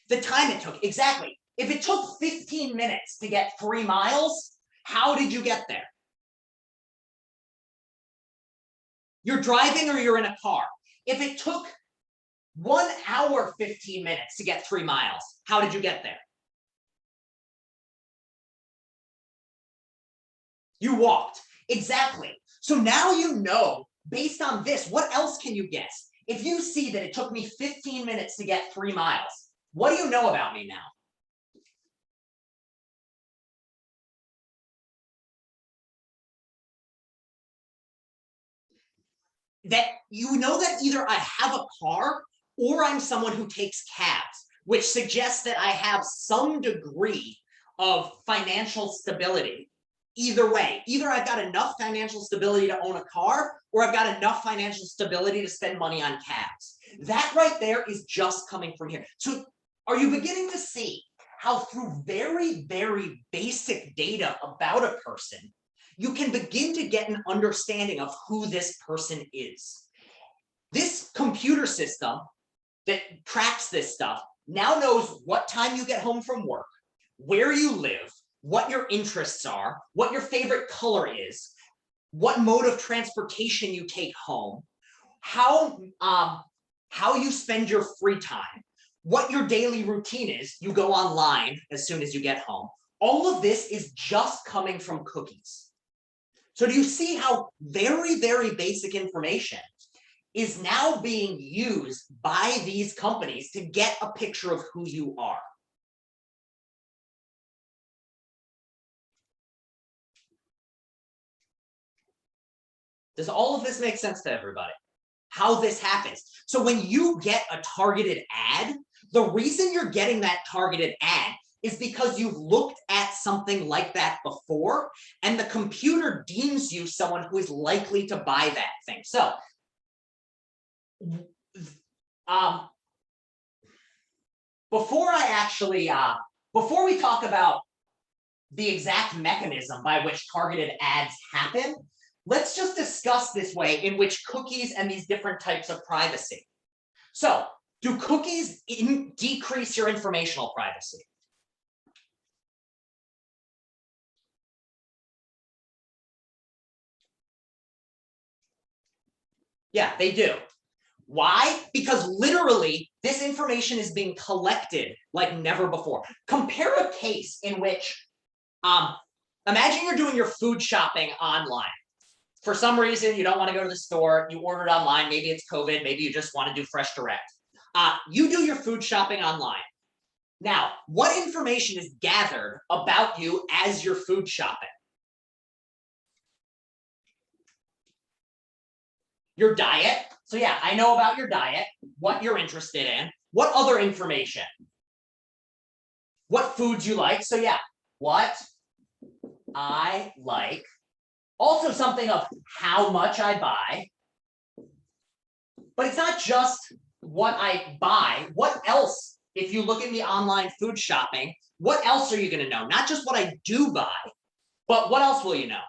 The time it took, exactly. If it took 15 minutes to get 3 miles, how did you get there? You're driving or you're in a car. If it took 1 hour, 15 minutes to get 3 miles, how did you get there? You walked, exactly. So now you know, based on this, what else can you guess? If you see that it took me 15 minutes to get 3 miles, what do you know about me now? That you know that either I have a car or I'm someone who takes cabs, which suggests that I have some degree of financial stability. Either way, either I've got enough financial stability to own a car or I've got enough financial stability to spend money on cabs. That right there is just coming from here. So are you beginning to see how through very, very basic data about a person, you can begin to get an understanding of who this person is? This computer system that tracks this stuff now knows what time you get home from work, where you live, what your interests are, what your favorite color is, what mode of transportation you take home, how you spend your free time, what your daily routine is. You go online as soon as you get home. All of this is just coming from cookies. So do you see how very, very basic information is now being used by these companies to get a picture of who you are? Does all of this make sense to everybody? How this happens? So when you get a targeted ad, the reason you're getting that targeted ad is because you've looked at something like that before, and the computer deems you someone who is likely to buy that thing. So before I actually, before we talk about the exact mechanism by which targeted ads happen, let's just discuss this way in which cookies and these different types of privacy. So, do cookies decrease your informational privacy? Yeah, they do. Why? Because literally this information is being collected like never before. Compare a case in which, imagine you're doing your food shopping online. For some reason, you don't want to go to the store, you ordered online, maybe it's COVID, maybe you just want to do Fresh Direct. You do your food shopping online. Now, what information is gathered about you as you're food shopping? Your diet. So yeah, I know about your diet, what you're interested in, what other information, what foods you like. So yeah, what I like. Also something of how much I buy. But it's not just what I buy. What else, if you look at the online food shopping, what else are you going to know? Not just what I do buy, but what else will you know?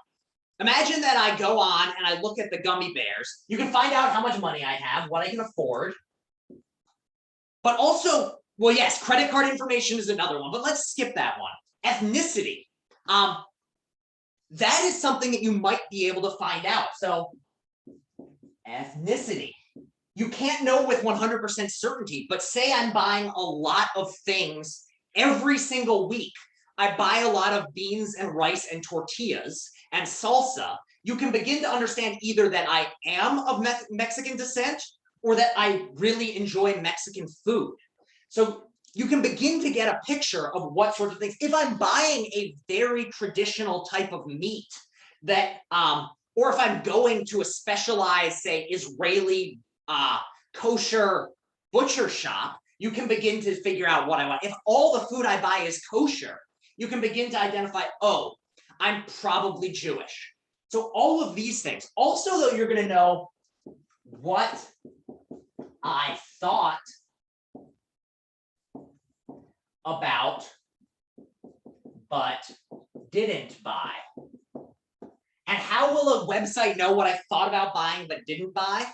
Imagine that I go on and I look at the gummy bears. You can find out how much money I have, what I can afford. But also, well, yes, credit card information is another one, but let's skip that one. Ethnicity. That is something that you might be able to find out. So, ethnicity. You can't know with 100% certainty, but say I'm buying a lot of things every single week. I buy a lot of beans and rice and tortillas and salsa. You can begin to understand either that I am of Mexican descent or that I really enjoy Mexican food. So you can begin to get a picture of what sorts of things. If I'm buying a very traditional type of meat that, or if I'm going to a specialized, say, Israeli kosher butcher shop, you can begin to figure out what I want. If all the food I buy is kosher, you can begin to identify, oh, I'm probably Jewish. So all of these things. Also, though, you're going to know what I thought about but didn't buy. And how will a website know what I thought about buying but didn't buy?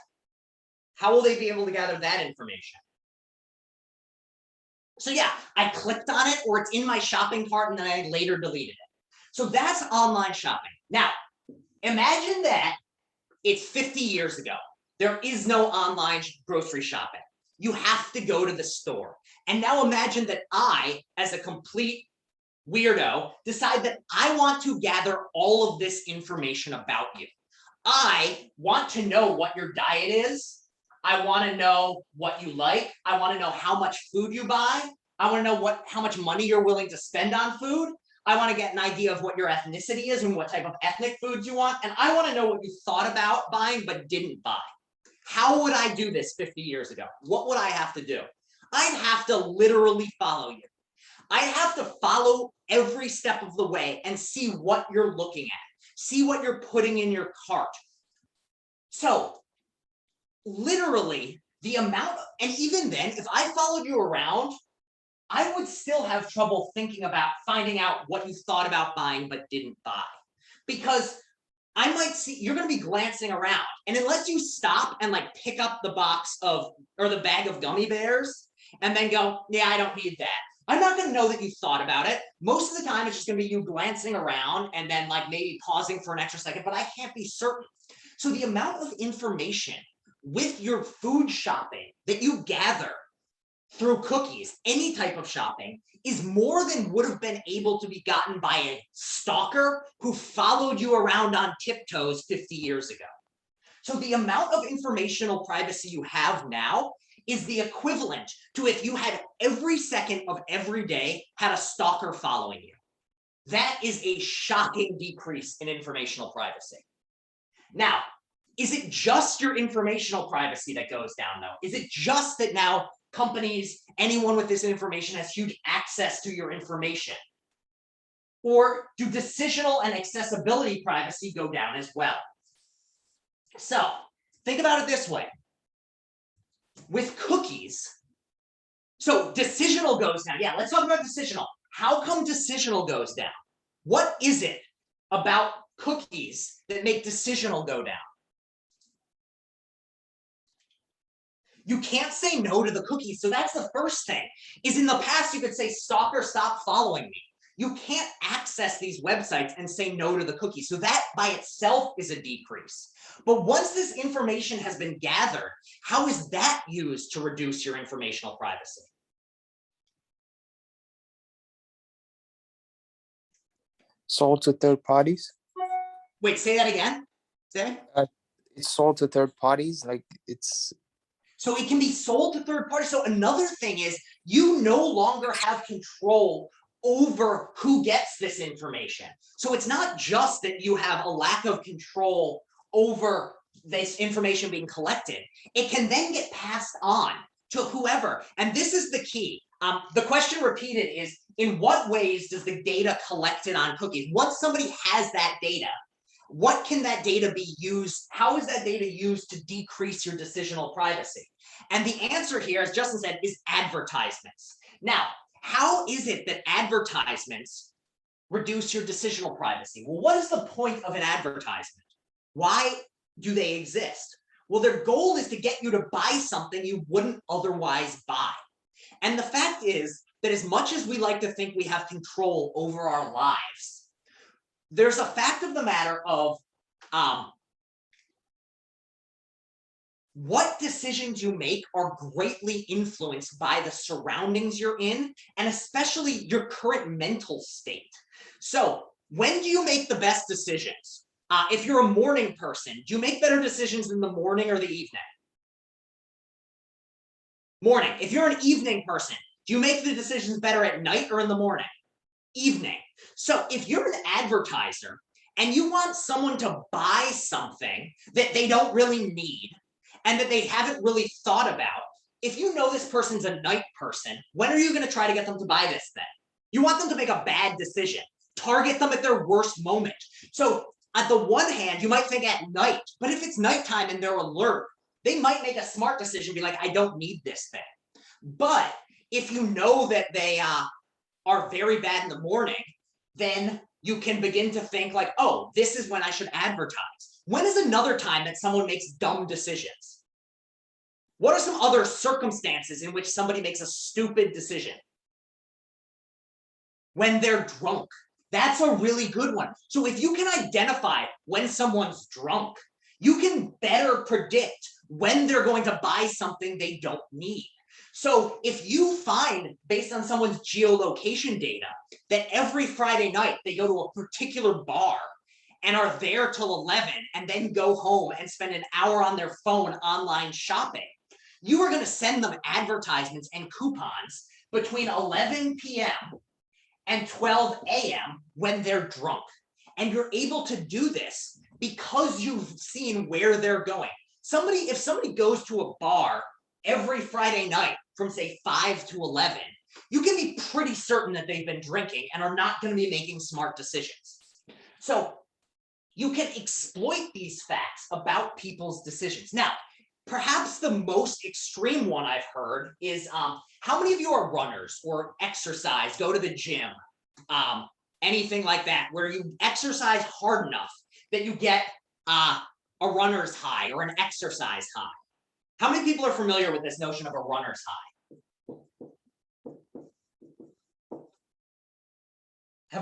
How will they be able to gather that information? So yeah, I clicked on it or it's in my shopping cart and then I later deleted it. So that's online shopping. Now, imagine that it's 50 years ago. There is no online grocery shopping. You have to go to the store. And now imagine that I, as a complete weirdo, decide that I want to gather all of this information about you. I want to know what your diet is. I want to know what you like. I want to know how much food you buy. I want to know how much money you're willing to spend on food. I want to get an idea of what your ethnicity is and what type of ethnic foods you want. And I want to know what you thought about buying but didn't buy. How would I do this 50 years ago? What would I have to do? I'd have to literally follow you. I'd have to follow every step of the way and see what you're looking at, see what you're putting in your cart. So literally the amount, and even then, if I followed you around, I would still have trouble thinking about finding out what you thought about buying but didn't buy. Because I might see, you're going to be glancing around, and unless you stop and like pick up the box of, or the bag of gummy bears and then go, yeah, I don't need that. I'm not going to know that you thought about it. Most of the time, it's just going to be you glancing around and then like maybe pausing for an extra second, but I can't be certain. So the amount of information with your food shopping that you gather through cookies, any type of shopping, is more than would have been able to be gotten by a stalker who followed you around on tiptoes 50 years ago. So the amount of informational privacy you have now is the equivalent to if you had every second of every day had a stalker following you. That is a shocking decrease in informational privacy. Now, is it just your informational privacy that goes down though? Is it just that now companies, anyone with this information has huge access to your information? Or do decisional and accessibility privacy go down as well? So think about it this way. With cookies, So decisional goes down. Yeah, let's talk about decisional. How come decisional goes down? What is it about cookies that make decisional go down? You can't say no to the cookies. So that's the first thing. Is in the past, you could say, stalker, stop following me. You can't access these websites and say no to the cookies. So that by itself is a decrease. But once this information has been gathered, how is that used to reduce your informational privacy? Sold to third parties. Wait, say that again. Say it. It's sold to third parties. Like it's So it can be sold to third parties. So another thing is you no longer have control over who gets this information. So it's not just that you have a lack of control over this information being collected. It can then get passed on to whoever. And this is the key. The question repeated is, in what ways does the data collected on cookies, once somebody has that data, what can that data be used? How is that data used to decrease your decisional privacy? And the answer here, as Justin said, is advertisements. Now, how is it that advertisements reduce your decisional privacy? Well, what is the point of an advertisement? Why do they exist? Well, their goal is to get you to buy something you wouldn't otherwise buy. And the fact is that as much as we like to think we have control over our lives, there's a fact of the matter of what decisions you make are greatly influenced by the surroundings you're in, and especially your current mental state. So when do you make the best decisions? If you're a morning person, do you make better decisions in the morning or the evening? Morning. If you're an evening person, do you make the decisions better at night or in the morning? Evening. So if you're an advertiser and you want someone to buy something that they don't really need and that they haven't really thought about, if you know this person's a night person, when are you going to try to get them to buy this thing? You want them to make a bad decision. Target them at their worst moment. So on the one hand, you might think at night, but if it's nighttime and they're alert, they might make a smart decision, be like, I don't need this thing. But if you know that they are very bad in the morning, then you can begin to think like, oh, this is when I should advertise. When is another time that someone makes dumb decisions? What are some other circumstances in which somebody makes a stupid decision? When they're drunk. That's a really good one. So if you can identify when someone's drunk, you can better predict when they're going to buy something they don't need. So if you find, based on someone's geolocation data, that every Friday night they go to a particular bar and are there till 11 and then go home and spend an hour on their phone online shopping, you are going to send them advertisements and coupons between 11 p.m. and 12 a.m. when they're drunk. And you're able to do this because you've seen where they're going. If somebody goes to a bar every Friday night from say 5 to 11, you can be pretty certain that they've been drinking and are not going to be making smart decisions. So you can exploit these facts about people's decisions. Now, perhaps the most extreme one I've heard is, how many of you are runners or exercise, go to the gym, anything like that, where you exercise hard enough that you get a runner's high or an exercise high? How many people are familiar with this notion of a runner's high?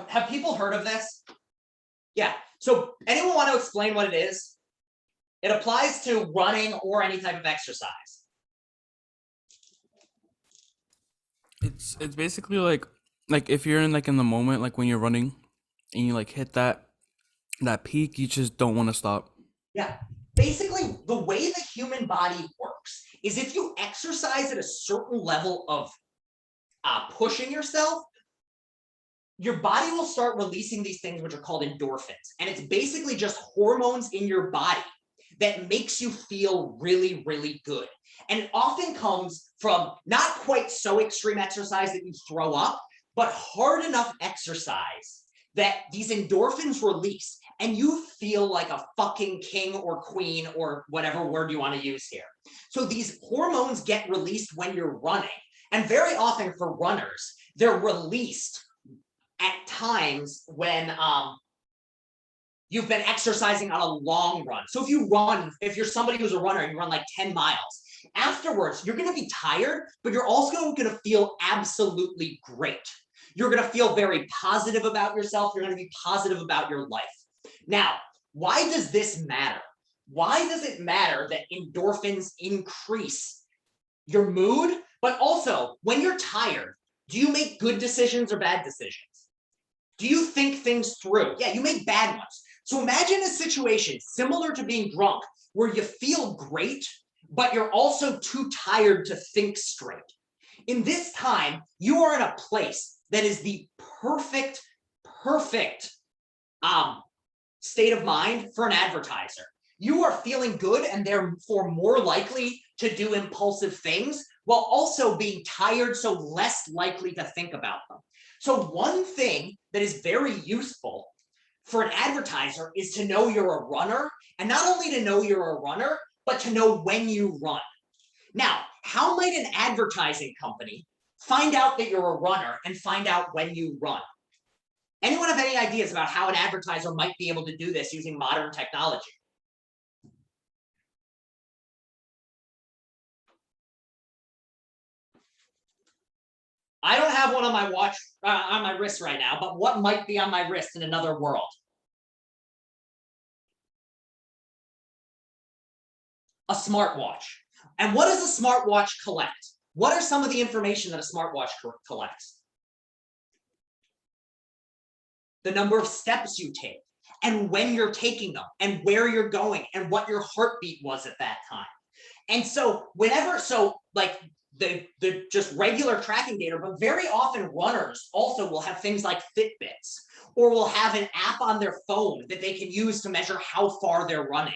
Have people heard of this? Yeah. So anyone want to explain what it is? It applies to running or any type of exercise. It's basically like if you're in the moment, like when you're running and you like hit that peak, you just don't want to stop. Yeah. Basically, the way the human body works is if you exercise at a certain level of pushing yourself, your body will start releasing these things which are called endorphins. And it's basically just hormones in your body that makes you feel really, really good. And it often comes from not quite so extreme exercise that you throw up, but hard enough exercise that these endorphins release and you feel like a fucking king or queen or whatever word you want to use here. So these hormones get released when you're running. And very often for runners, they're released at times when you've been exercising on a long run. So if you're somebody who's a runner and you run like 10 miles, afterwards, you're going to be tired, but you're also going to feel absolutely great. You're going to feel very positive about yourself. You're going to be positive about your life. Now, why does this matter? Why does it matter that endorphins increase your mood? But also, when you're tired, do you make good decisions or bad decisions? Do you think things through? Yeah, you make bad ones. So imagine a situation similar to being drunk where you feel great, but you're also too tired to think straight. In this time, you are in a place that is the perfect state of mind for an advertiser. You are feeling good and therefore more likely to do impulsive things while also being tired, so less likely to think about them. So one thing that is very useful for an advertiser is to know you're a runner, and not only to know you're a runner, but to know when you run. Now, how might an advertising company find out that you're a runner and find out when you run? Anyone have any ideas about how an advertiser might be able to do this using modern technology? I don't have one on my watch, on my wrist right now, but what might be on my wrist in another world? A smartwatch. And what does a smartwatch collect? What are some of the information that a smartwatch collects? The number of steps you take, and when you're taking them, and where you're going, and what your heartbeat was at that time. And so like the just regular tracking data, but very often runners also will have things like Fitbits, or will have an app on their phone that they can use to measure how far they're running.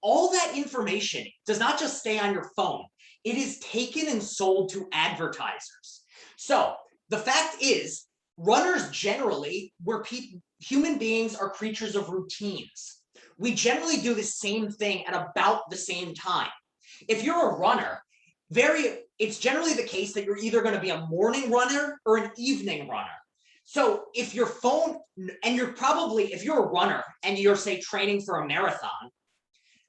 All that information does not just stay on your phone. It is taken and sold to advertisers. So the fact is, runners generally, human beings are creatures of routines. We generally do the same thing at about the same time. If you're a runner, it's generally the case that you're either going to be a morning runner or an evening runner. So if your phone, and if you're a runner and you're, say, training for a marathon,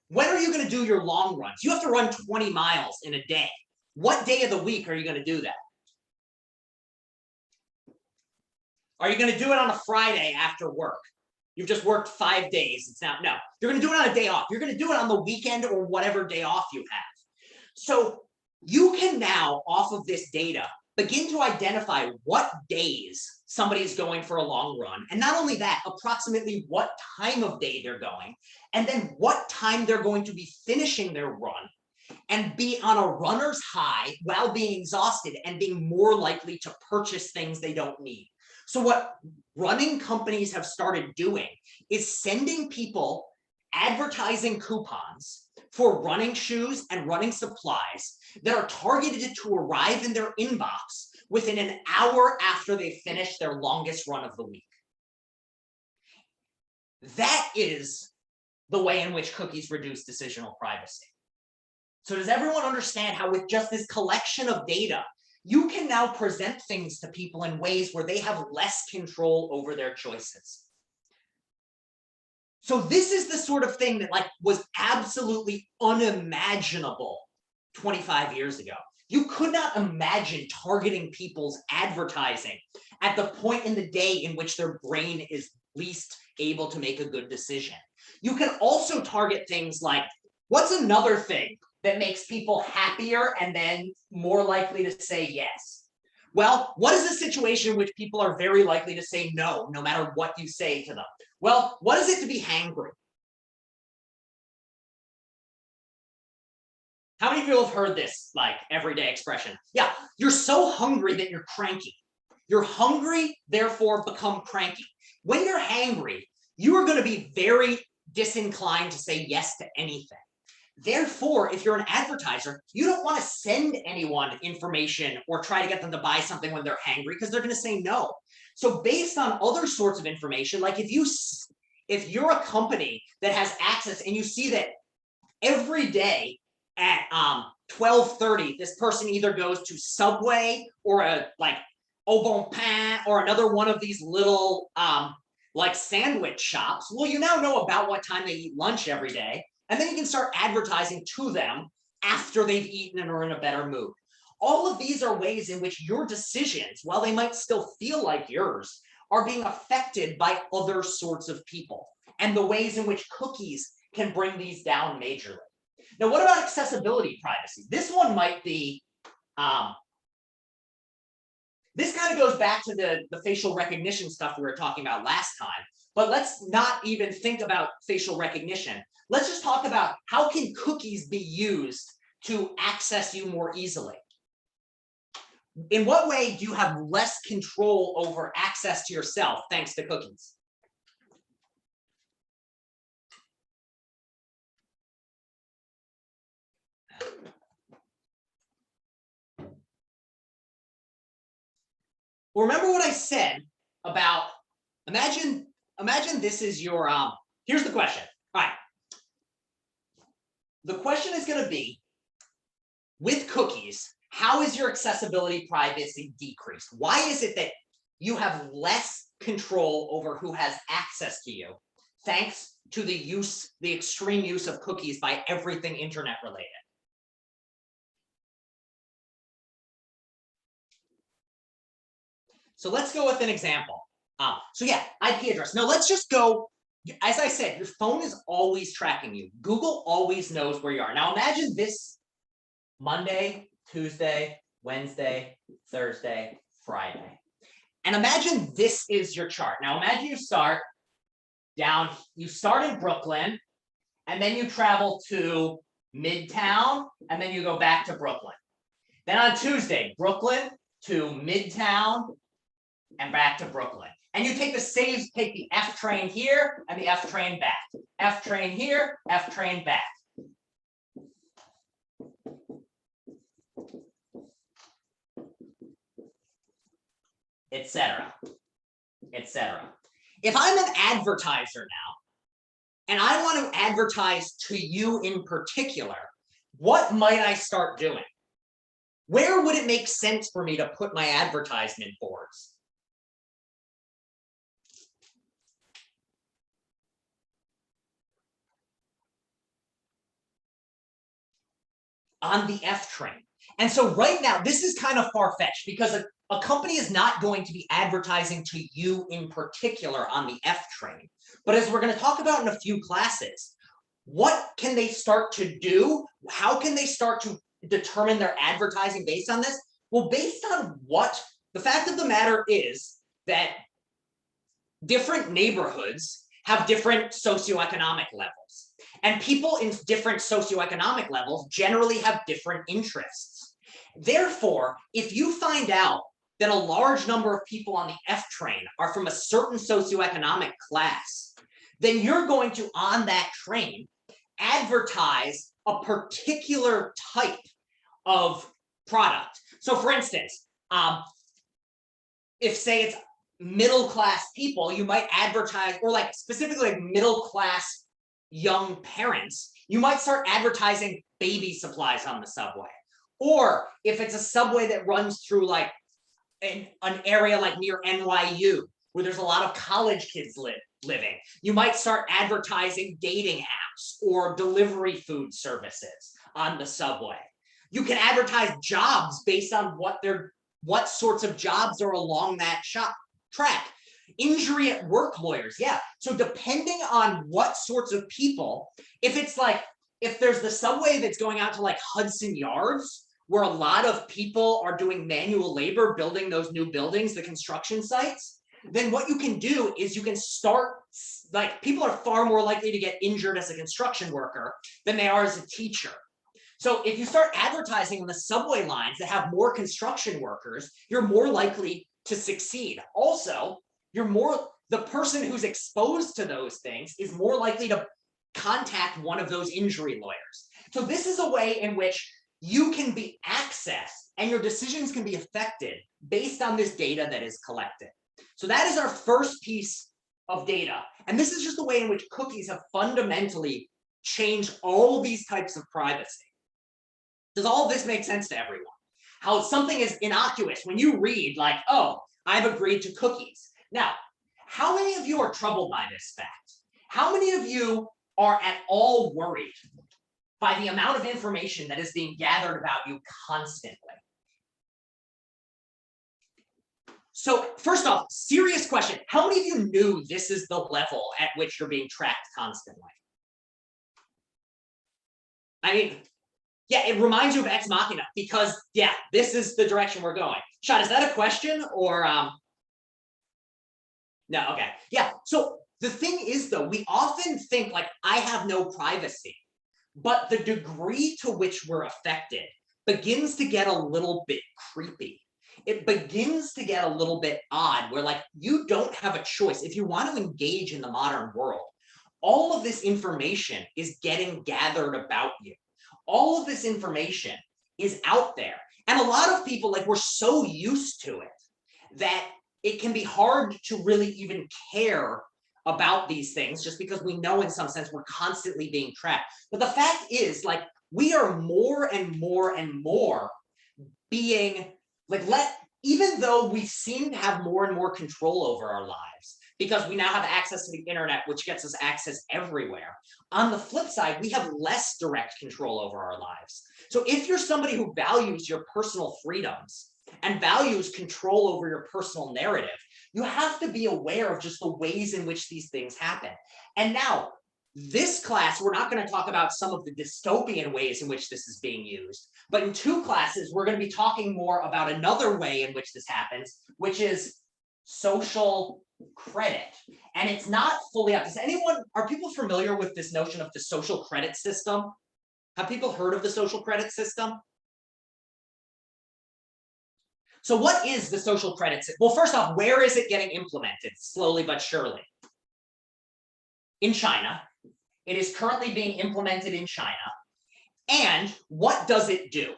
when are you going to do your long runs? You have to run 20 miles in a day. What day of the week are you going to do that? Are you going to do it on a Friday after work? You've just worked 5 days. It's now, no, you're going to do it on a day off. You're going to do it on the weekend or whatever day off you have. So you can now, off of this data, begin to identify what days somebody is going for a long run. And not only that, approximately what time of day they're going, and then what time they're going to be finishing their run, and be on a runner's high while being exhausted and being more likely to purchase things they don't need. So what running companies have started doing is sending people advertising coupons for running shoes and running supplies that are targeted to arrive in their inbox within an hour after they finish their longest run of the week. That is the way in which cookies reduce decisional privacy. So does everyone understand how with just this collection of data, you can now present things to people in ways where they have less control over their choices? So this is the sort of thing that was absolutely unimaginable 25 years ago. You could not imagine targeting people's advertising at the point in the day in which their brain is least able to make a good decision. You can also target things like, what's another thing that makes people happier and then more likely to say yes? Well, what is a situation in which people are very likely to say no, no matter what you say to them? Well, what is it to be hangry? How many people have heard this everyday expression? Yeah, you're so hungry that you're cranky. You're hungry, therefore become cranky. When you're hangry, you are going to be very disinclined to say yes to anything. Therefore, if you're an advertiser, you don't want to send anyone information or try to get them to buy something when they're hangry, because they're going to say no. So based on other sorts of information, like if you're a company that has access and you see that every day at 12:30, this person either goes to Subway or a like Au Bon Pain or another one of these little like sandwich shops. Well, you now know about what time they eat lunch every day, and then you can start advertising to them after they've eaten and are in a better mood. All of these are ways in which your decisions, while they might still feel like yours, are being affected by other sorts of people, and the ways in which cookies can bring these down majorly. Now, what about accessibility privacy? This one might be, this kind of goes back to the facial recognition stuff we were talking about last time, but let's not even think about facial recognition. Let's just talk about how can cookies be used to access you more easily. In what way do you have less control over access to yourself thanks to cookies? Well, remember what I said about, imagine this is your, here's the question. All right. The question is going to be, with cookies, how is your accessibility privacy decreased? Why is it that you have less control over who has access to you, thanks to the extreme use of cookies by everything internet related? So let's go with an example. So yeah, IP address. Now let's just go, as I said, your phone is always tracking you. Google always knows where you are. Now imagine this Monday, Tuesday, Wednesday, Thursday, Friday. And imagine this is your chart. Now imagine you start in Brooklyn, and then you travel to Midtown, and then you go back to Brooklyn. Then on Tuesday, Brooklyn to Midtown, and back to Brooklyn. And you take the F train here and the F train back. F train here, F train back. Etc. Etc. If I'm an advertiser now, and I want to advertise to you in particular, what might I start doing? Where would it make sense for me to put my advertisement boards? On the F train. And so right now, this is kind of far-fetched because a company is not going to be advertising to you in particular on the F train. But as we're going to talk about in a few classes, what can they start to do? How can they start to determine their advertising based on this? Well, based on what? The fact of the matter is that different neighborhoods have different socioeconomic levels. And people in different socioeconomic levels generally have different interests. Therefore, if you find out that a large number of people on the F train are from a certain socioeconomic class, then you're going to, on that train, advertise a particular type of product. So for instance, if say it's middle class people, you might advertise, or like specifically like middle class young parents, you might start advertising baby supplies on the subway. Or if it's a subway that runs through like an area like near NYU, where there's a lot of college kids living, you might start advertising dating apps or delivery food services on the subway. You can advertise jobs based on what sorts of jobs are along that track. Injury at work lawyers, yeah. So depending on what sorts of people, if it's like, if there's the subway that's going out to like Hudson Yards, where a lot of people are doing manual labor building those new buildings, the construction sites, then what you can do is you can start, like, people are far more likely to get injured as a construction worker than they are as a teacher. So if you start advertising on the subway lines that have more construction workers, you're more likely to succeed. Also, the person who's exposed to those things is more likely to contact one of those injury lawyers. So this is a way in which you can be accessed and your decisions can be affected based on this data that is collected. So that is our first piece of data. And this is just the way in which cookies have fundamentally changed all these types of privacy. Does all of this make sense to everyone? How something is innocuous when you read like, oh, I've agreed to cookies. Now, how many of you are troubled by this fact? How many of you are at all worried by the amount of information that is being gathered about you constantly? So first off, serious question. How many of you knew this is the level at which you're being tracked constantly? I mean, yeah, it reminds you of Ex Machina because, yeah, this is the direction we're going. Shad, is that a question or no? Okay, yeah. So the thing is, though, we often think like I have no privacy, but the degree to which we're affected begins to get a little bit creepy. It begins to get a little bit odd where like you don't have a choice. If you want to engage in the modern world, all of this information is getting gathered about you. All of this information is out there. And a lot of people, like, we're so used to it that it can be hard to really even care about these things just because we know in some sense we're constantly being tracked. But the fact is, like, we are more and more and more being like, even though we seem to have more and more control over our lives because we now have access to the internet, which gets us access everywhere. On the flip side, we have less direct control over our lives. So if you're somebody who values your personal freedoms and values control over your personal narrative, you have to be aware of just the ways in which these things happen. And now, this class, we're not going to talk about some of the dystopian ways in which this is being used, but in 2 classes, we're going to be talking more about another way in which this happens, which is social credit. And it's not fully up. Are people familiar with this notion of the social credit system? Have people heard of the social credit system? So what is the social credit system? Well, first off, where is it getting implemented? Slowly but surely. In China. It is currently being implemented in China. And what does it do?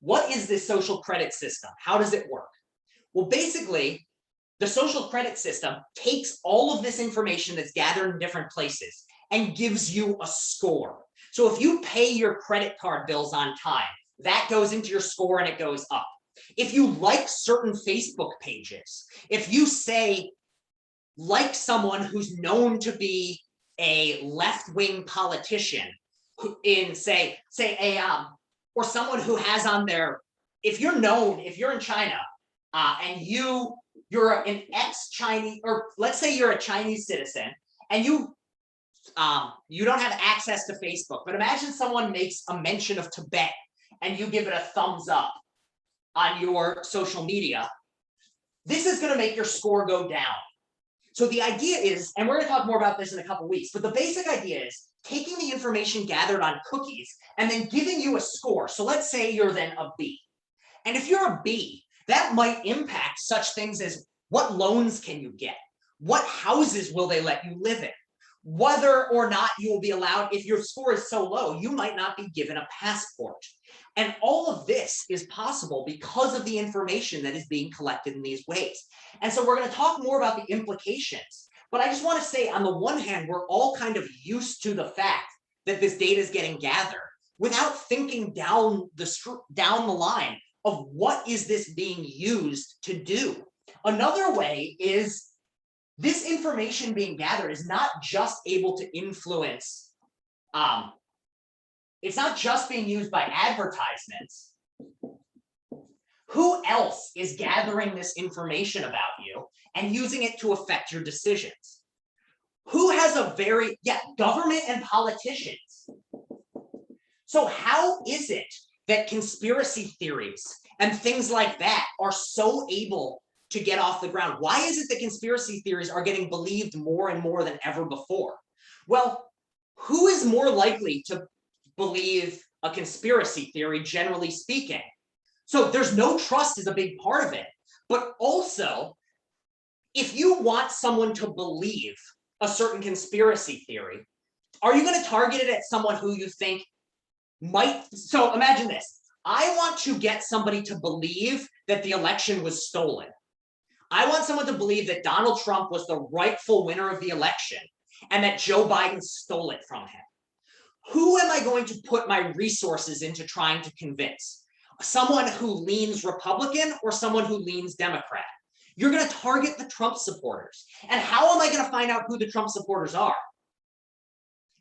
What is this social credit system? How does it work? Well, basically, the social credit system takes all of this information that's gathered in different places and gives you a score. So if you pay your credit card bills on time, that goes into your score and it goes up. If you like certain Facebook pages, if you say, like someone who's known to be a left-wing politician in or someone who has on their, if you're in China and you're an ex-Chinese, or let's say you're a Chinese citizen and you don't have access to Facebook, but imagine someone makes a mention of Tibet and you give it a thumbs up on your social media, this is going to make your score go down. So the idea is, and we're going to talk more about this in a couple weeks, but the basic idea is taking the information gathered on cookies and then giving you a score. So let's say you're then a B. And if you're a B, that might impact such things as what loans can you get? What houses will they let you live in? Whether or not you will be allowed, if your score is so low, you might not be given a passport. And all of this is possible because of the information that is being collected in these ways. And so we're going to talk more about the implications. But I just want to say, on the one hand, we're all kind of used to the fact that this data is getting gathered without thinking down the line of what is this being used to do. Another way is this information being gathered is not just able to influence, it's not just being used by advertisements. Who else is gathering this information about you and using it to affect your decisions? Who has government and politicians. So how is it that conspiracy theories and things like that are so able to get off the ground? Why is it that conspiracy theories are getting believed more and more than ever before? Well, who is more likely to believe a conspiracy theory, generally speaking? So there's no trust is a big part of it. But also, if you want someone to believe a certain conspiracy theory, are you going to target it at someone who you think might? So imagine this. I want to get somebody to believe that the election was stolen. I want someone to believe that Donald Trump was the rightful winner of the election and that Joe Biden stole it from him. who am I going to put my resources into trying to convince? Someone who leans Republican or someone who leans Democrat? You're going to target the Trump supporters. And how am I going to find out who the Trump supporters are?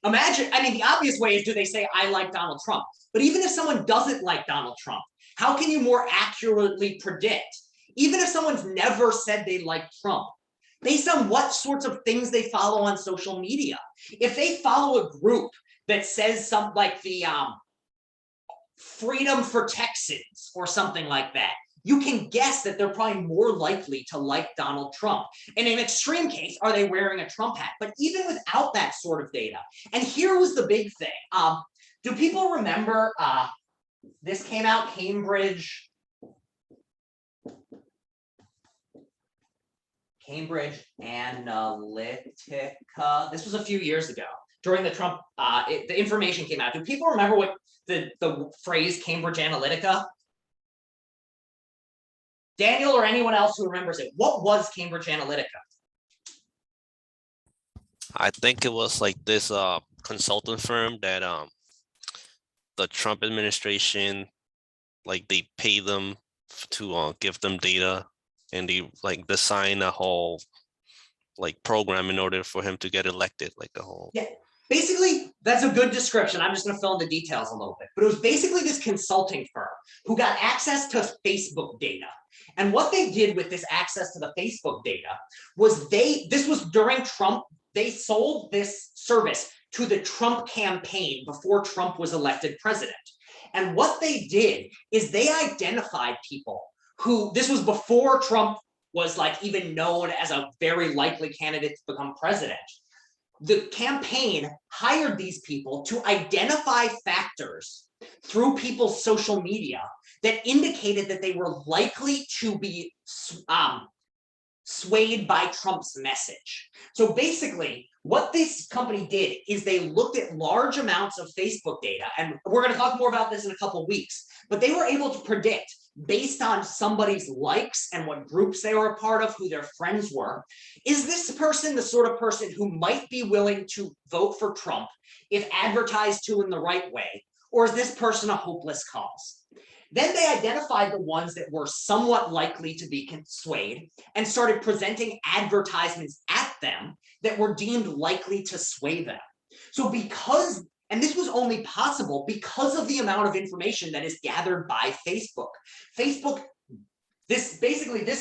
Imagine, I mean, the obvious way is, do they say, I like Donald Trump? But even if someone doesn't like Donald Trump, how can you more accurately predict, even if someone's never said they like Trump, based on what sorts of things they follow on social media? If they follow a group that says something like the Freedom for Texans or something like that, you can guess that they're probably more likely to like Donald Trump. In an extreme case, are they wearing a Trump hat? But even without that sort of data, and here was the big thing. Do people remember, this came out, Cambridge Analytica. This was a few years ago during the Trump, the information came out. Do people remember what the phrase Cambridge Analytica? Daniel or anyone else who remembers it, what was Cambridge Analytica? I think it was like this consultant firm that the Trump administration, like they pay them to give them data, and they like design a whole like program in order for him to get elected, like a whole. Yeah, basically that's a good description. I'm just going to fill in the details a little bit, but it was basically this consulting firm who got access to Facebook data. And what they did with this access to the Facebook data was this was during Trump, they sold this service to the Trump campaign before Trump was elected president. And what they did is they identified people who, this was before Trump was like even known as a very likely candidate to become president. The campaign hired these people to identify factors through people's social media that indicated that they were likely to be swayed by Trump's message. So basically, what this company did is they looked at large amounts of Facebook data, and we're going to talk more about this in a couple of weeks, but they were able to predict based on somebody's likes and what groups they were a part of, who their friends were, is this person the sort of person who might be willing to vote for Trump if advertised to in the right way, or is this person a hopeless cause? Then they identified the ones that were somewhat likely to be swayed and started presenting advertisements at them that were deemed likely to sway them. So because, and this was only possible because of the amount of information that is gathered by Facebook. This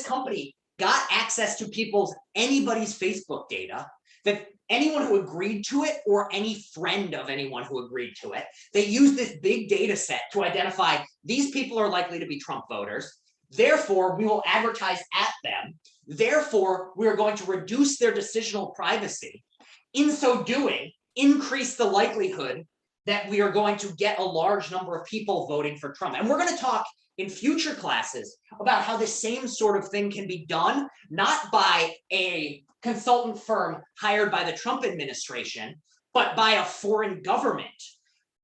company got access to anybody's Facebook data, that anyone who agreed to it or any friend of anyone who agreed to it. They used this big data set to identify these people are likely to be Trump voters. Therefore, we will advertise at them. Therefore, we are going to reduce their decisional privacy. In so doing, increase the likelihood that we are going to get a large number of people voting for Trump. And we're going to talk in future classes about how the same sort of thing can be done, not by a consultant firm hired by the Trump administration, but by a foreign government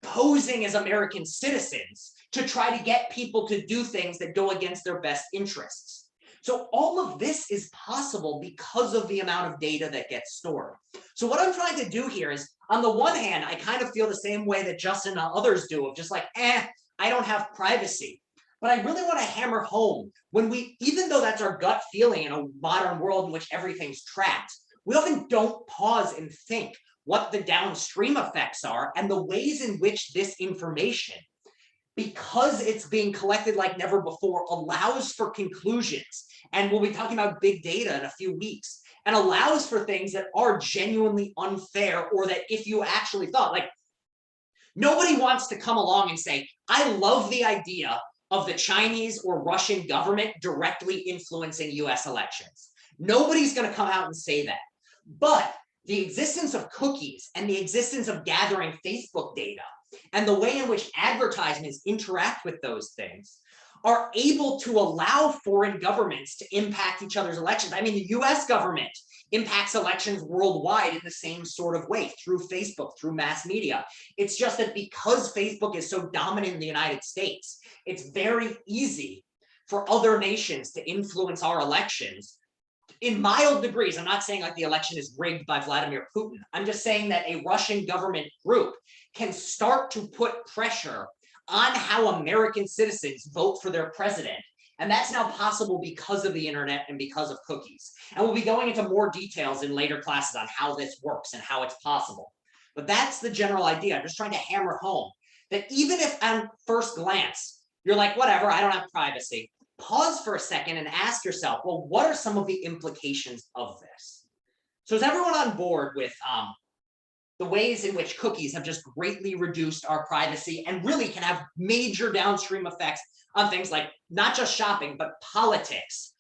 posing as American citizens to try to get people to do things that go against their best interests. So all of this is possible because of the amount of data that gets stored. So what I'm trying to do here is, on the one hand, I kind of feel the same way that Justin and others do, of just like, I don't have privacy. But I really want to hammer home when even though that's our gut feeling in a modern world in which everything's tracked, we often don't pause and think what the downstream effects are and the ways in which this information, because it's being collected like never before, allows for conclusions. And we'll be talking about big data in a few weeks, and allows for things that are genuinely unfair, or that if you actually thought, like, nobody wants to come along and say, I love the idea of the Chinese or Russian government directly influencing US elections. Nobody's going to come out and say that. But the existence of cookies and the existence of gathering Facebook data and the way in which advertisements interact with those things are able to allow foreign governments to impact each other's elections. I mean, the US government impacts elections worldwide in the same sort of way, through Facebook, through mass media. It's just that because Facebook is so dominant in the United States, it's very easy for other nations to influence our elections in mild degrees. I'm not saying like the election is rigged by Vladimir Putin. I'm just saying that a Russian government group can start to put pressure on how American citizens vote for their president. And that's now possible because of the internet and because of cookies. And we'll be going into more details in later classes on how this works and how it's possible. But that's the general idea. I'm just trying to hammer home that even if on first glance, you're like, whatever, I don't have privacy, pause for a second and ask yourself, well, what are some of the implications of this? So is everyone on board with the ways in which cookies have just greatly reduced our privacy and really can have major downstream effects on things like not just shopping, but politics,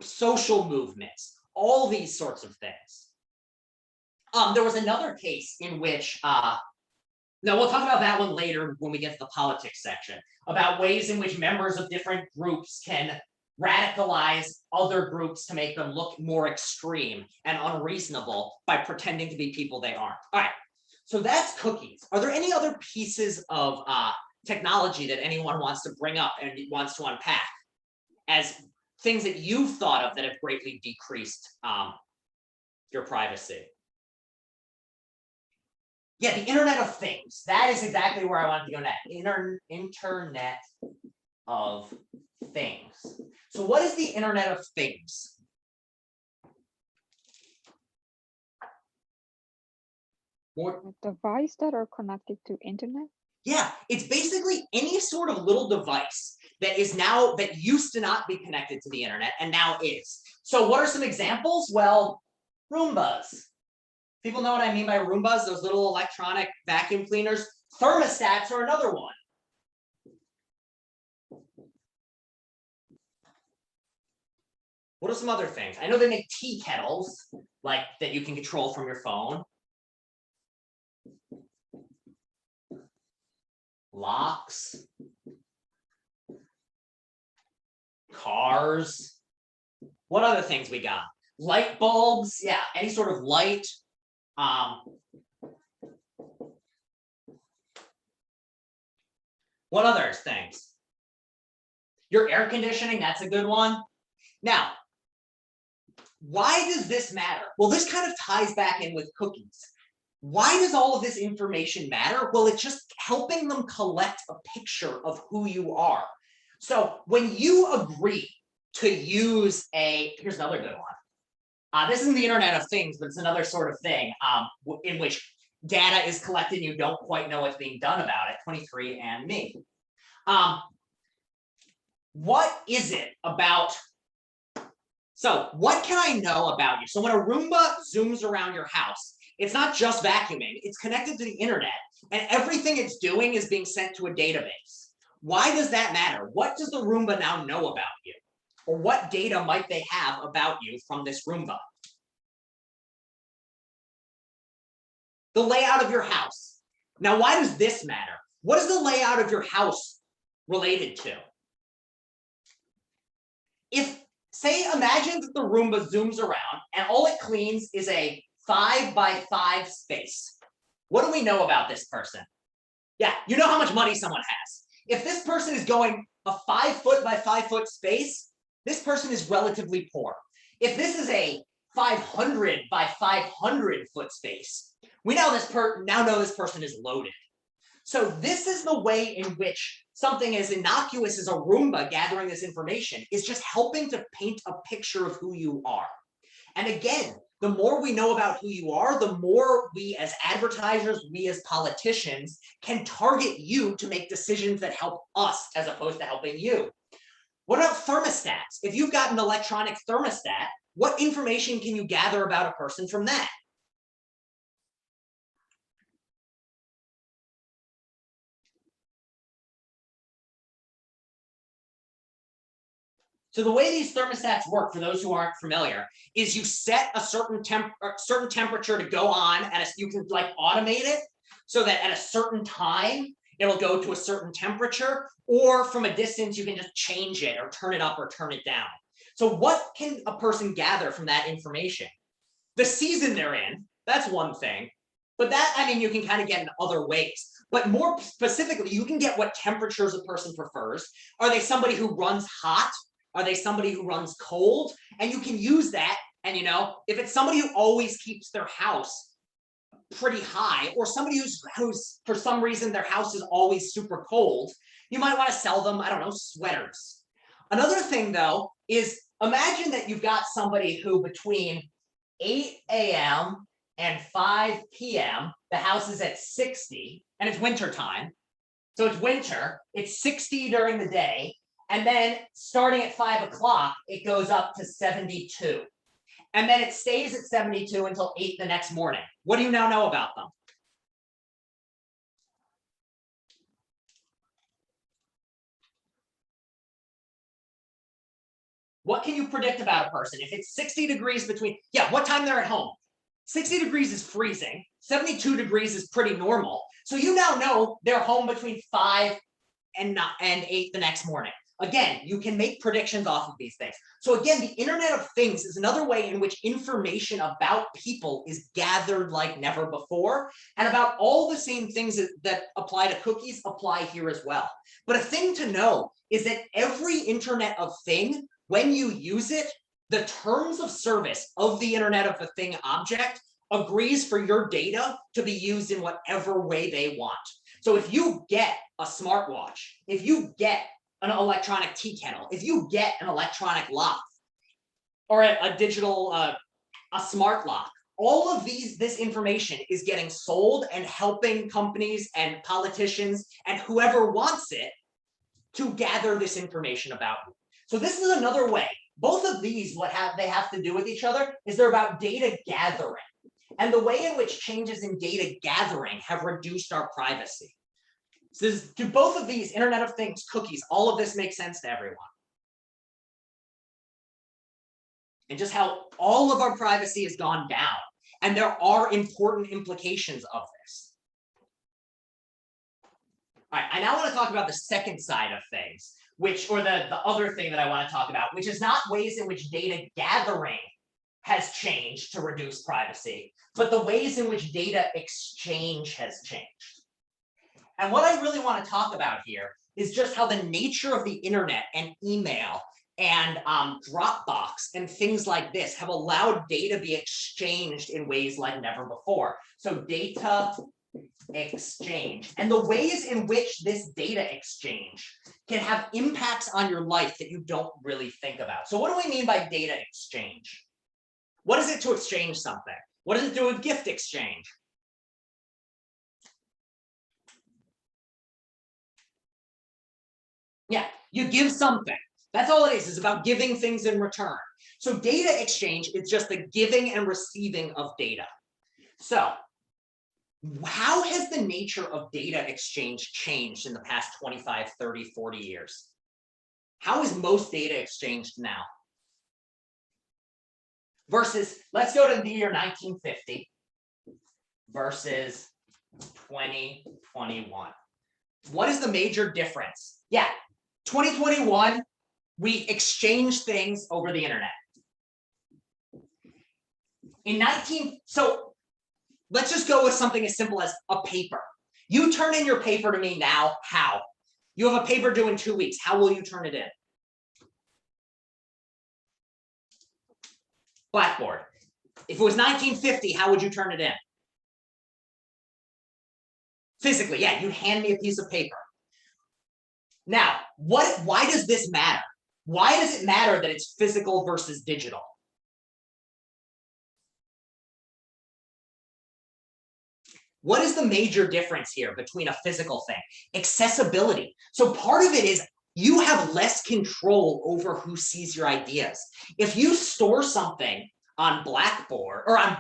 social movements, all these sorts of things? There was another case in which, no, we'll talk about that one later when we get to the politics section, about ways in which members of different groups can radicalize other groups to make them look more extreme and unreasonable by pretending to be people they aren't. All right, so that's cookies. Are there any other pieces of technology that anyone wants to bring up and wants to unpack as things that you've thought of that have greatly decreased your privacy? Yeah, the Internet of Things. That is exactly where I wanted to go next. Internet of Things. So what is the Internet of Things? What? Devices that are connected to internet. Yeah, it's basically any sort of little device that is now, that used to not be connected to the internet and now is. So what are some examples? Well, Roombas. People know what I mean by Roombas, those little electronic vacuum cleaners. Thermostats are another one. What are some other things? I know they make tea kettles, like that you can control from your phone. Locks. Cars. What other things we got? Light bulbs, yeah, any sort of light. What other things? Your air conditioning, that's a good one. Now, why does this matter? Well, this kind of ties back in with cookies. Why does all of this information matter? Well, it's just helping them collect a picture of who you are. So when you agree to use here's another good one. This isn't the Internet of Things, but it's another sort of thing in which data is collected and you don't quite know what's being done about it. 23andMe. What is it about? So what can I know about you? So when a Roomba zooms around your house, it's not just vacuuming, it's connected to the internet, and everything it's doing is being sent to a database. Why does that matter? What does the Roomba now know about you? Or what data might they have about you from this Roomba? The layout of your house. Now, why does this matter? What is the layout of your house related to? Imagine that the Roomba zooms around and all it cleans is a 5x5 space. What do we know about this person? Yeah, you know how much money someone has. If this person is going a 5 foot by 5 foot space, this person is relatively poor. If this is a 500 by 500 foot space, we now know this person is loaded. So this is the way in which something as innocuous as a Roomba gathering this information is just helping to paint a picture of who you are. And again, the more we know about who you are, the more we as advertisers, we as politicians can target you to make decisions that help us as opposed to helping you. What about thermostats? If you've got an electronic thermostat, what information can you gather about a person from that? So the way these thermostats work, for those who aren't familiar, is you set a certain temperature to go on, and you can like automate it so that at a certain time it'll go to a certain temperature, or from a distance you can just change it or turn it up or turn it down. So what can a person gather from that information? The season they're in, that's one thing, but that, I mean, you can kind of get in other ways. But more specifically, you can get what temperatures a person prefers. Are they somebody who runs hot? Are they somebody who runs cold? And you can use that. And if it's somebody who always keeps their house pretty high, or somebody who's for some reason their house is always super cold, you might want to sell them, I don't know, sweaters. Another thing though is imagine that you've got somebody who between 8 a.m. and 5 p.m. the house is at 60 and it's winter time. So it's winter, it's 60 during the day, and then starting at 5 o'clock, it goes up to 72. And then it stays at 72 until 8 the next morning. What do you now know about them? What can you predict about a person? If it's 60 degrees between, yeah, what time they're at home? 60 degrees is freezing, 72 degrees is pretty normal. So you now know they're home between 5 and 8 the next morning. Again, you can make predictions off of these things. So again, the Internet of Things is another way in which information about people is gathered like never before, and about all the same things that apply to cookies apply here as well. But a thing to know is that every Internet of Thing, when you use it, the terms of service of the Internet of a Thing object agrees for your data to be used in whatever way they want. So if you get a smartwatch, if you get an electronic tea kettle, if you get an electronic lock or a digital, a smart lock, all of this information is getting sold and helping companies and politicians and whoever wants it to gather this information about you. So this is another way. Both of these, they have to do with each other is they're about data gathering, and the way in which changes in data gathering have reduced our privacy. So do both of these, Internet of Things, cookies, all of this makes sense to everyone? And just how all of our privacy has gone down. And there are important implications of this. All right, I now want to talk about the second side of things, or the other thing that I want to talk about, which is not ways in which data gathering has changed to reduce privacy, but the ways in which data exchange has changed. And what I really want to talk about here is just how the nature of the internet and email and Dropbox and things like this have allowed data be exchanged in ways like never before. So data exchange and the ways in which this data exchange can have impacts on your life that you don't really think about. So what do we mean by data exchange? What is it to exchange something? What does it do with gift exchange? Yeah, you give something. That's all it is about giving things in return. So data exchange is just the giving and receiving of data. So how has the nature of data exchange changed in the past 25, 30, 40 years? How is most data exchanged now? Versus, let's go to the year 1950 versus 2021. What is the major difference? Yeah, 2021, we exchange things over the internet. So let's just go with something as simple as a paper. You turn in your paper to me now, how? You have a paper due in 2 weeks. How will you turn it in? Blackboard. If it was 1950, how would you turn it in? Physically, yeah, you'd hand me a piece of paper. Now, why does this matter? Why does it matter that it's physical versus digital? What is the major difference here between a physical thing? Accessibility. So part of it is you have less control over who sees your ideas. If you store something on Blackboard or on,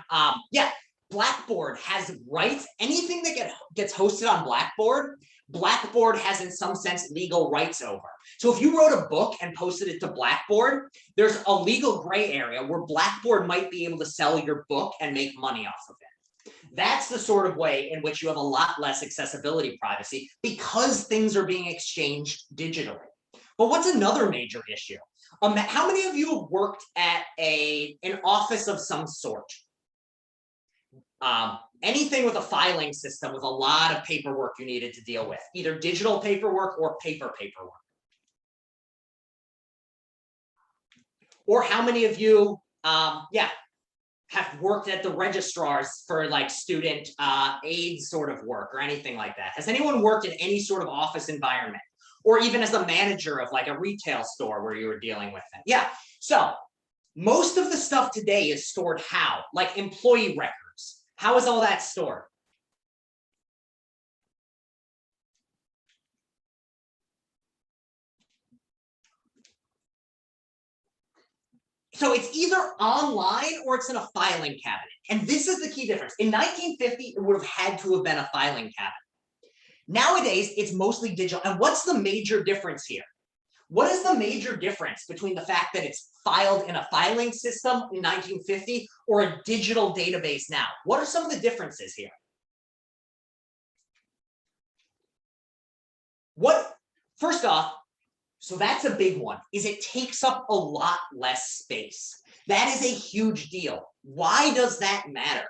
Blackboard has rights. Anything that gets hosted on Blackboard has in some sense legal rights over. So if you wrote a book and posted it to Blackboard, there's a legal gray area where Blackboard might be able to sell your book and make money off of it. That's the sort of way in which you have a lot less accessibility privacy because things are being exchanged digitally. But what's another major issue? How many of you have worked at an office of some sort? Anything with a filing system with a lot of paperwork you needed to deal with, either digital paperwork or paper paperwork. Or how many of you, have worked at the registrars for like student aid sort of work or anything like that? Has anyone worked in any sort of office environment, or even as a manager of like a retail store where you were dealing with it? Yeah. So most of the stuff today is stored how? Like employee records. How is all that stored? So it's either online or it's in a filing cabinet. And this is the key difference. In 1950, it would have had to have been a filing cabinet. Nowadays, it's mostly digital. And what's the major difference here? What is the major difference between the fact that it's filed in a filing system in 1950 or a digital database now? What are some of the differences here? First off, so that's a big one, is it takes up a lot less space. That is a huge deal. Why does that matter?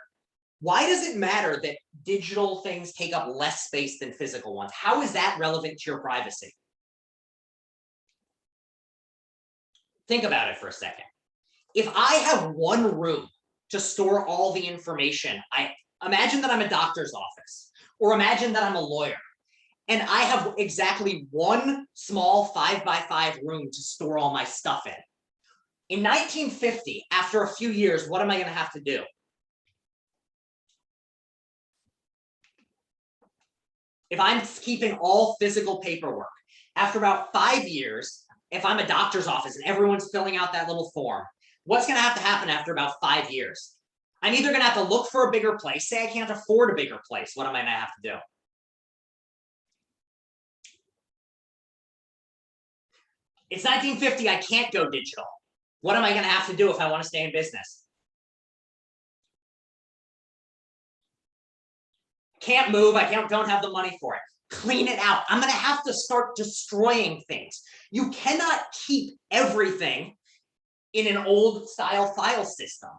Why does it matter that digital things take up less space than physical ones? How is that relevant to your privacy? Think about it for a second. If I have one room to store all the information, I imagine that I'm a doctor's office, or imagine that I'm a lawyer, and I have exactly one small 5x5 room to store all my stuff in. In 1950, after a few years, what am I going to have to do? If I'm keeping all physical paperwork, after about 5 years, if I'm a doctor's office and everyone's filling out that little form, what's going to happen after about 5 years? I'm either going to have to look for a bigger place. Say I can't afford a bigger place. What am I going to have to do? It's 1950. I can't go digital. What am I going to have to do if I want to stay in business? Can't move. I don't have the money for it. Clean it out. I'm going to have to start destroying things. You cannot keep everything in an old style file system.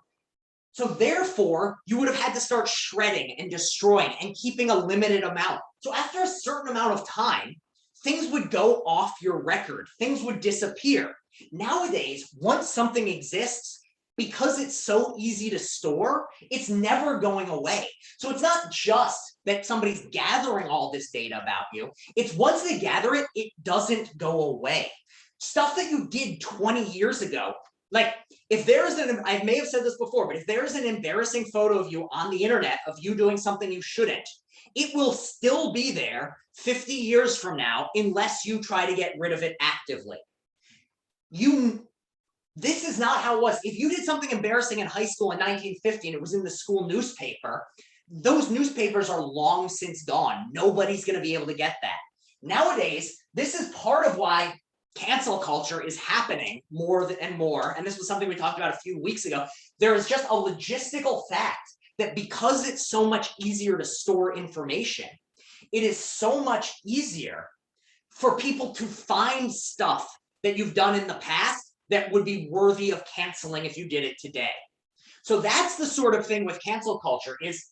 So therefore, you would have had to start shredding and destroying and keeping a limited amount. So after a certain amount of time, things would go off your record. Things would disappear. Nowadays, once something exists, because it's so easy to store, it's never going away. So it's not just that somebody's gathering all this data about you. It's once they gather it, it doesn't go away. Stuff that you did 20 years ago, like if there's I may have said this before, but if there's an embarrassing photo of you on the internet of you doing something you shouldn't, it will still be there 50 years from now, unless you try to get rid of it actively. This is not how it was. If you did something embarrassing in high school in 1950 and it was in the school newspaper, those newspapers are long since gone. Nobody's going to be able to get that. Nowadays, this is part of why cancel culture is happening more and more. And this was something we talked about a few weeks ago. There is just a logistical fact that because it's so much easier to store information, it is so much easier for people to find stuff that you've done in the past that would be worthy of canceling if you did it today. So that's the sort of thing with cancel culture is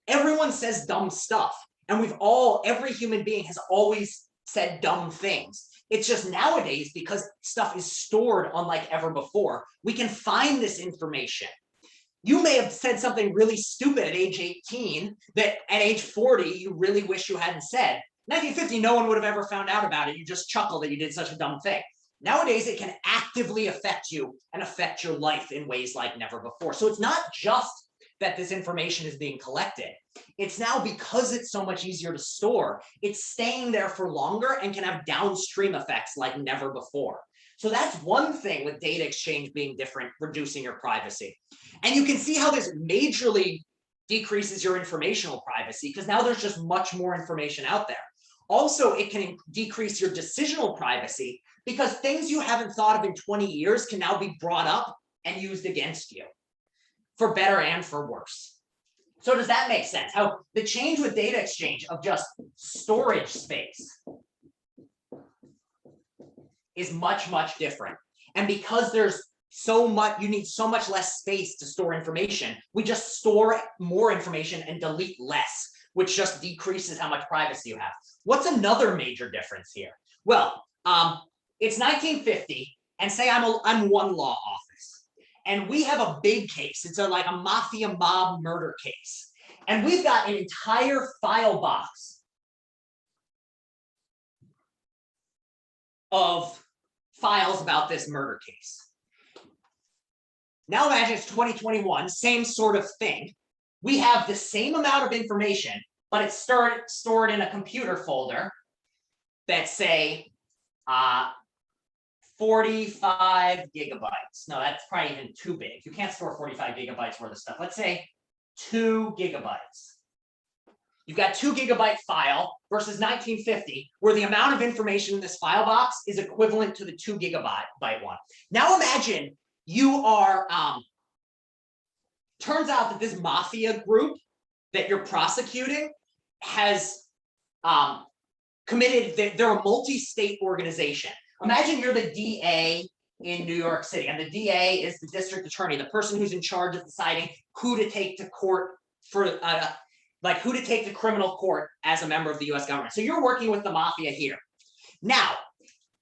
everyone says dumb stuff. And every human being has always said dumb things. It's just nowadays, because stuff is stored unlike ever before, we can find this information. You may have said something really stupid at age 18 that at age 40, you really wish you hadn't said. 1950, no one would have ever found out about it. You just chuckle that you did such a dumb thing. Nowadays, it can actively affect you and affect your life in ways like never before. So it's not just that this information is being collected. It's now, because it's so much easier to store, it's staying there for longer and can have downstream effects like never before. So that's one thing with data exchange being different, reducing your privacy. And you can see how this majorly decreases your informational privacy, because now there's just much more information out there. Also, it can decrease your decisional privacy, because things you haven't thought of in 20 years can now be brought up and used against you, for better and for worse. So does that make sense? How the change with data exchange of just storage space is much, much different. And because there's so much, you need so much less space to store information, we just store more information and delete less, which just decreases how much privacy you have. What's another major difference here? Well, it's 1950, and say I'm one law office, and we have a big case. It's like a mafia mob murder case. And we've got an entire file box of files about this murder case. Now imagine it's 2021, same sort of thing. We have the same amount of information, but it's stored in a computer folder that say 45 gigabytes. No, that's probably even too big. You can't store 45 gigabytes worth of stuff. Let's say 2 gigabytes. You've got 2 gigabyte file versus 1950, where the amount of information in this file box is equivalent to the 2 gigabyte one. Now imagine you are, turns out that this mafia group that you're prosecuting has committed, they're a multi-state organization. Imagine you're the DA in New York City, and the DA is the district attorney, the person who's in charge of deciding who to take to court for, like who to take to criminal court as a member of the US government. So you're working with the mafia here. Now,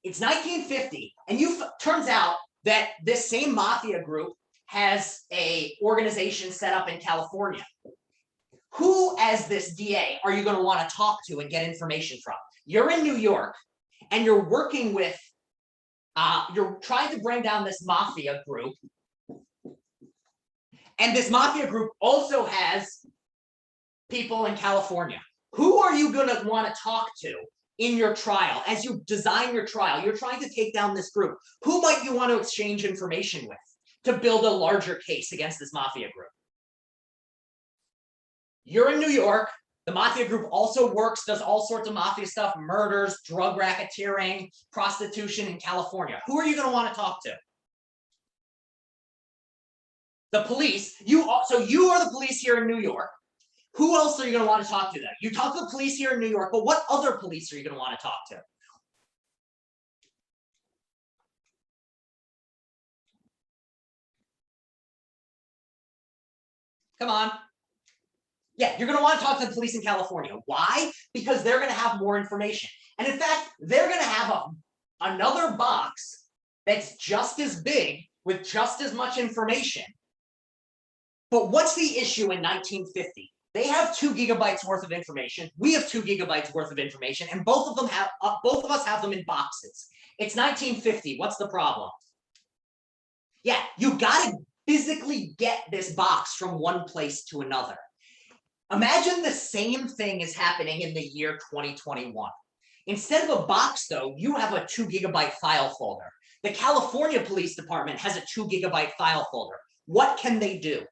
it's 1950, and turns out that this same mafia group has a organization set up in California. Who, as this DA, are you going to want to talk to and get information from? You're in New York, and you're working with, you're trying to bring down this mafia group. And this mafia group also has people in California. Who are you going to want to talk to in your trial? As you design your trial, you're trying to take down this group. Who might you want to exchange information with to build a larger case against this mafia group? You're in New York. The mafia group also does all sorts of mafia stuff, murders, drug racketeering, prostitution in California. Who are you going to want to talk to? The police. So you are the police here in New York. Who else are you going to want to talk to then? You talk to the police here in New York, but what other police are you going to want to talk to? Come on. Yeah, you're going to want to talk to the police in California. Why? Because they're going to have more information. And in fact, they're going to have another box that's just as big with just as much information. But what's the issue in 1950? They have 2 gigabytes worth of information. We have 2 gigabytes worth of information, and both of us have them in boxes. It's 1950. What's the problem? Yeah, you got to physically get this box from one place to another. Imagine the same thing is happening in the year 2021. Instead of a box, though, you have a 2 gigabyte file folder. The California Police Department has a 2 gigabyte file folder. What can they do?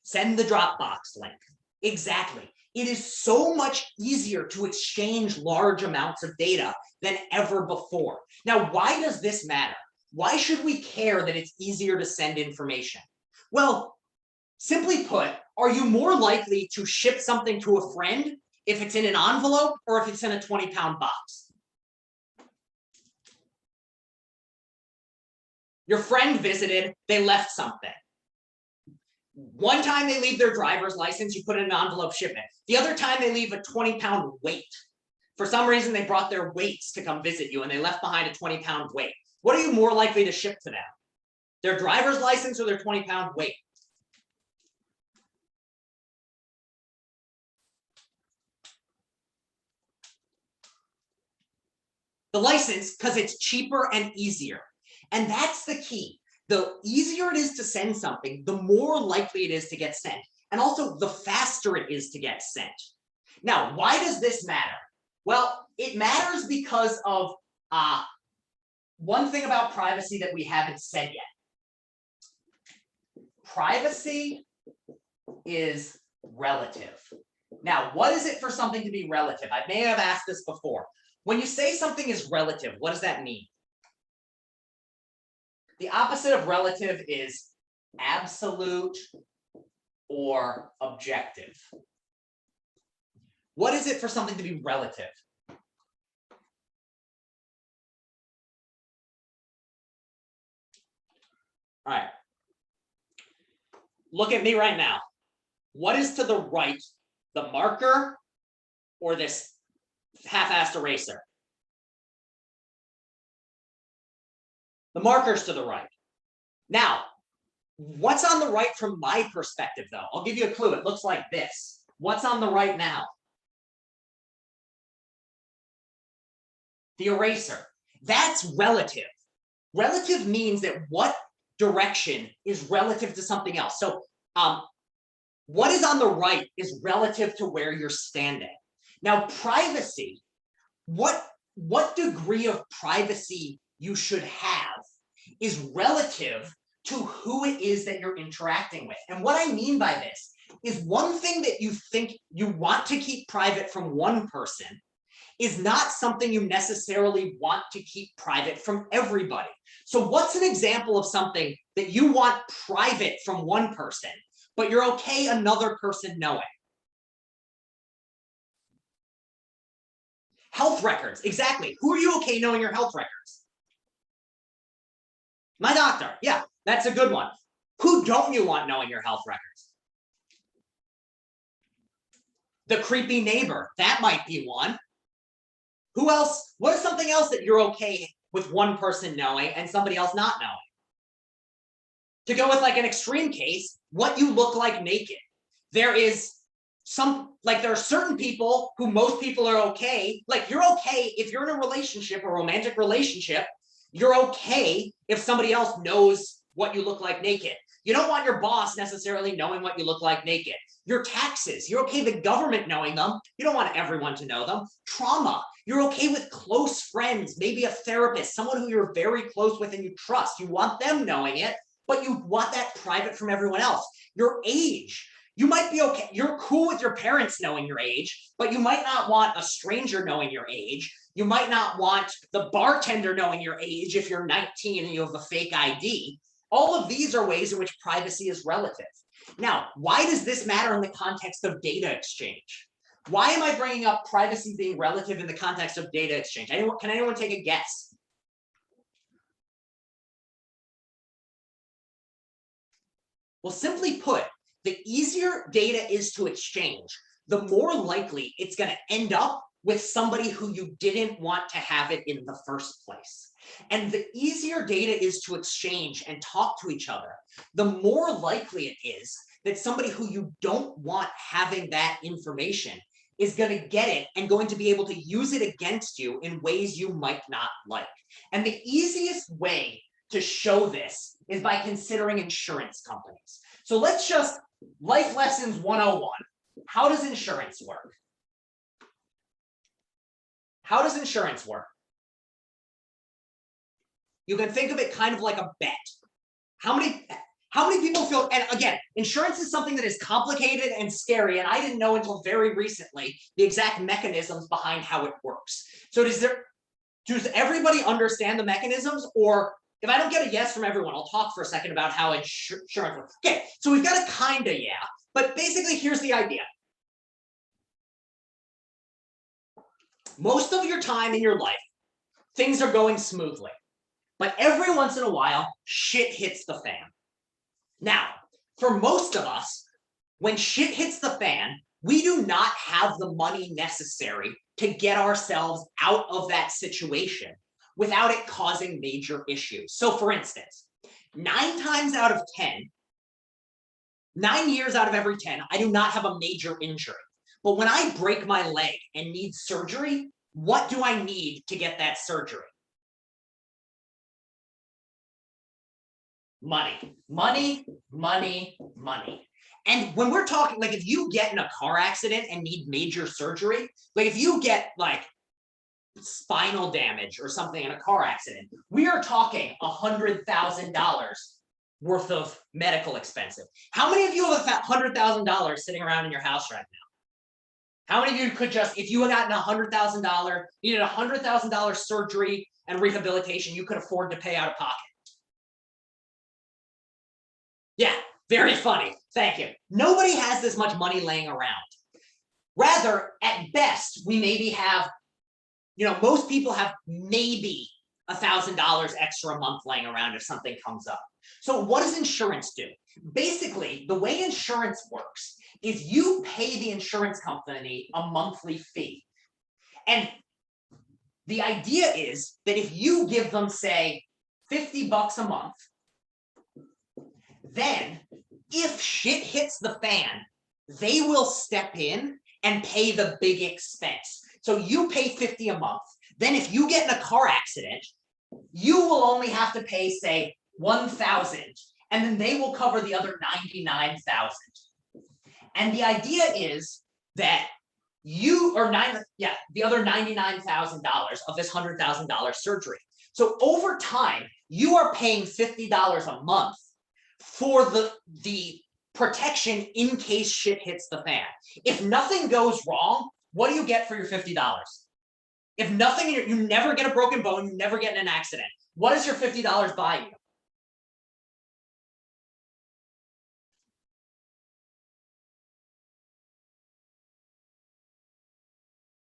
Send the Dropbox link. Exactly. It is so much easier to exchange large amounts of data than ever before. Now, why does this matter? Why should we care that it's easier to send information? Well, simply put, are you more likely to ship something to a friend if it's in an envelope or if it's in a 20-pound box? Your friend visited, they left something. One time they leave their driver's license, you put it in an envelope, ship it. The other time they leave a 20-pound weight. For some reason, they brought their weights to come visit you and they left behind a 20-pound weight. What are you more likely to ship to them? Their driver's license or their 20-pound weight? The license, because it's cheaper and easier. And that's the key. The easier it is to send something, the more likely it is to get sent. And also, the faster it is to get sent. Now, why does this matter? Well, it matters because of one thing about privacy that we haven't said yet. Privacy is relative. Now, what is it for something to be relative? I may have asked this before. When you say something is relative, what does that mean? The opposite of relative is absolute or objective. What is it for something to be relative? All right. Look at me right now. What is to the right, the marker or this half-assed eraser? The marker's to the right. Now, what's on the right from my perspective, though? I'll give you a clue. It looks like this. What's on the right now? The eraser. That's relative. Relative means that what direction is relative to something else. So what is on the right is relative to where you're standing. Now, privacy, what degree of privacy you should have is relative to who it is that you're interacting with. And what I mean by this is one thing that you think you want to keep private from one person is not something you necessarily want to keep private from everybody. So what's an example of something that you want private from one person, but you're okay another person knowing? Health records, exactly. Who are you okay knowing your health records? My doctor, yeah, that's a good one. Who don't you want knowing your health records? The creepy neighbor, that might be one. Who else? What is something else that you're okay with one person knowing and somebody else not knowing? To go with like an extreme case, what you look like naked. There is there are certain people who most people are okay. Like you're okay if you're in a relationship, a romantic relationship, you're okay if somebody else knows what you look like naked. You don't want your boss necessarily knowing what you look like naked. Your taxes, you're okay the government knowing them. You don't want everyone to know them. Trauma, you're okay with close friends, maybe a therapist, someone who you're very close with and you trust. You want them knowing it, but you want that private from everyone else. Your age, you might be okay. You're cool with your parents knowing your age, but you might not want a stranger knowing your age. You might not want the bartender knowing your age if you're 19 and you have a fake ID. All of these are ways in which privacy is relative. Now, why does this matter in the context of data exchange? Why am I bringing up privacy being relative in the context of data exchange? Can anyone take a guess? Well, simply put, the easier data is to exchange, the more likely it's going to end up with somebody who you didn't want to have it in the first place. And the easier data is to exchange and talk to each other, the more likely it is that somebody who you don't want having that information is going to get it and going to be able to use it against you in ways you might not like. And the easiest way to show this is by considering insurance companies. So let's just, life lessons 101. How does insurance work? How does insurance work? You can think of it kind of like a bet. How many people feel, and again, insurance is something that is complicated and scary, and I didn't know until very recently the exact mechanisms behind how it works. So does everybody understand the mechanisms? Or if I don't get a yes from everyone, I'll talk for a second about how insurance works. Okay, so we've got a kinda yeah, but basically here's the idea. Most of your time in your life, things are going smoothly. But every once in a while, shit hits the fan. Now, for most of us, when shit hits the fan, we do not have the money necessary to get ourselves out of that situation without it causing major issues. So for instance, 9 years out of every 10, I do not have a major injury. But when I break my leg and need surgery, what do I need to get that surgery? Money, money, money, money. And when we're talking, like if you get in a car accident and need major surgery, like if you get like spinal damage or something in a car accident, we are talking $100,000 worth of medical expenses. How many of you have $100,000 sitting around in your house right now? How many of you could just, if you had gotten $100,000, needed $100,000 surgery and rehabilitation, you could afford to pay out of pocket? Yeah, very funny. Thank you. Nobody has this much money laying around. Rather, at best, we maybe have, most people have maybe $1,000 extra a month laying around if something comes up. So what does insurance do? Basically, the way insurance works is you pay the insurance company a monthly fee. And the idea is that if you give them, say, $50 a month. Then if shit hits the fan, they will step in and pay the big expense. So you pay $50 a month. Then if you get in a car accident, you will only have to pay, say, $1,000, and then they will cover the other $99,000. And the idea is that the other $99,000 of this $100,000 surgery. So over time, you are paying $50 a month for the protection in case shit hits the fan. If nothing goes wrong, what do you get for your $50? If nothing, you never get a broken bone, you never get in an accident. What does your $50 buy you?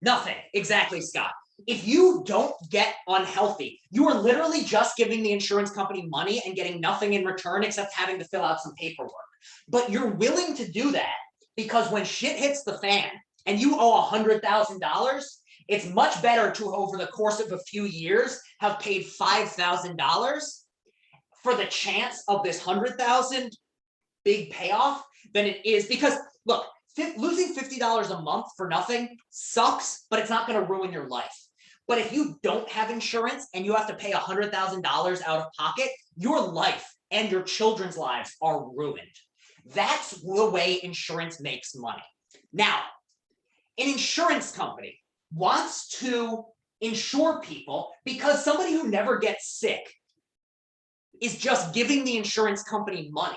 Nothing. Exactly, Scott. If you don't get unhealthy, you are literally just giving the insurance company money and getting nothing in return except having to fill out some paperwork. But you're willing to do that because when shit hits the fan and you owe $100,000, it's much better to, over the course of a few years, have paid $5,000 for the chance of this $100,000 big payoff than it is, because look, losing $50 a month for nothing sucks, but it's not going to ruin your life. But if you don't have insurance and you have to pay $100,000 out of pocket, your life and your children's lives are ruined. That's the way insurance makes money. Now, an insurance company wants to insure people because somebody who never gets sick is just giving the insurance company money.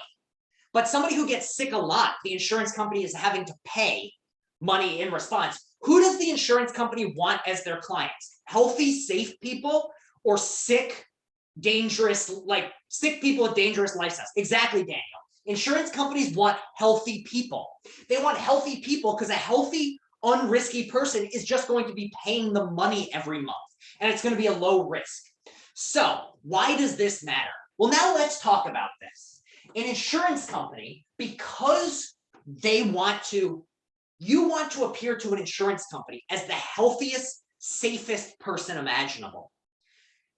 But somebody who gets sick a lot, the insurance company is having to pay money in response. Who does the insurance company want as their clients? Healthy, safe people, or sick, dangerous, like sick people with dangerous lifestyles? Exactly, Daniel. Insurance companies want healthy people. They want healthy people because a healthy, unrisky person is just going to be paying the money every month, and it's going to be a low risk. So why does this matter? Well, now let's talk about this. An insurance company, because you want to appear to an insurance company as the healthiest, safest person imaginable.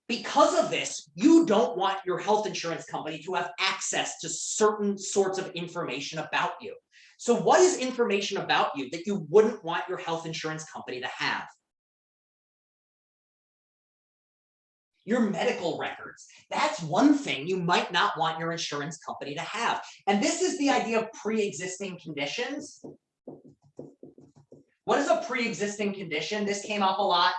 Because of this, you don't want your health insurance company to have access to certain sorts of information about you. So what is information about you that you wouldn't want your health insurance company to have? Your medical records. That's one thing you might not want your insurance company to have. And this is the idea of pre-existing conditions. What is a pre-existing condition? This came up a lot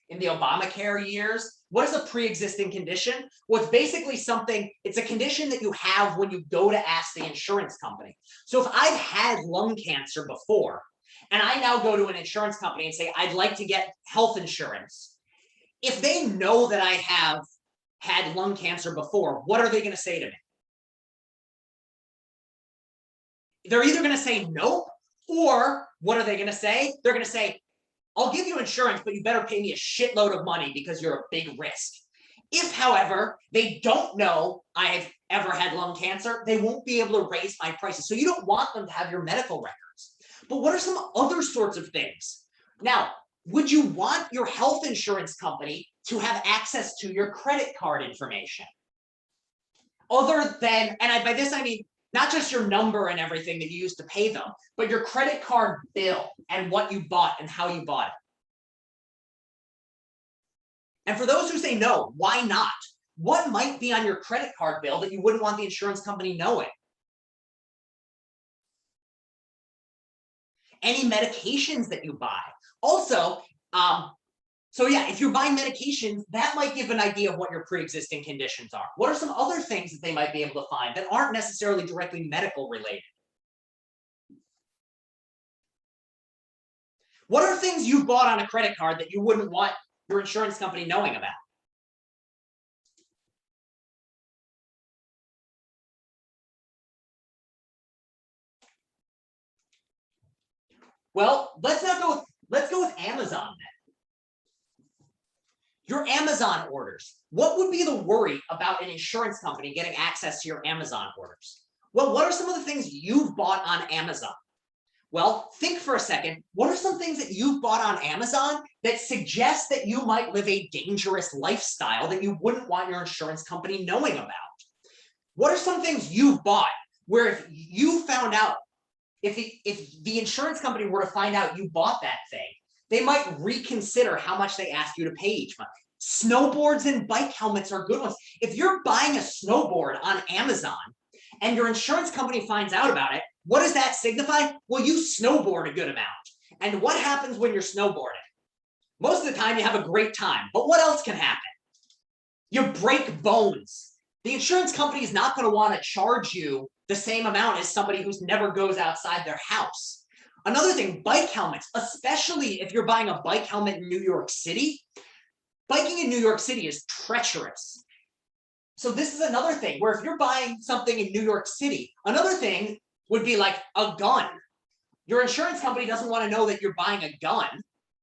in the Obamacare years. What is a pre-existing condition? Well, it's basically something, it's a condition that you have when you go to ask the insurance company. So if I've had lung cancer before, and I now go to an insurance company and say, I'd like to get health insurance, if they know that I have had lung cancer before, what are they going to say to me? They're either going to say nope, or what are they going to say? They're going to say, I'll give you insurance, but you better pay me a shitload of money because you're a big risk. If, however, they don't know I've ever had lung cancer, they won't be able to raise my prices. So you don't want them to have your medical records. But what are some other sorts of things? Now, would you want your health insurance company to have access to your credit card information? Other than, and by this I mean, not just your number and everything that you use to pay them, but your credit card bill and what you bought and how you bought it. And for those who say no, why not? What might be on your credit card bill that you wouldn't want the insurance company knowing? Any medications that you buy. Also, so yeah, if you're buying medications, that might give an idea of what your pre-existing conditions are. What are some other things that they might be able to find that aren't necessarily directly medical related? What are things you bought on a credit card that you wouldn't want your insurance company knowing about? Well, let's go with Amazon then. Your Amazon orders. What would be the worry about an insurance company getting access to your Amazon orders? Well, what are some of the things you've bought on Amazon? Well, think for a second, what are some things that you've bought on Amazon that suggest that you might live a dangerous lifestyle that you wouldn't want your insurance company knowing about? What are some things you've bought where if you found out, if the insurance company were to find out you bought that thing, they might reconsider how much they ask you to pay each month? Snowboards and bike helmets are good ones. If you're buying a snowboard on Amazon and your insurance company finds out about it, what does that signify? Well, you snowboard a good amount. And what happens when you're snowboarding? Most of the time you have a great time, but what else can happen? You break bones. The insurance company is not going to want to charge you the same amount as somebody who never goes outside their house. Another thing, bike helmets, especially if you're buying a bike helmet in New York City. Biking in New York City is treacherous. So this is another thing where if you're buying something in New York City, another thing would be like a gun. Your insurance company doesn't want to know that you're buying a gun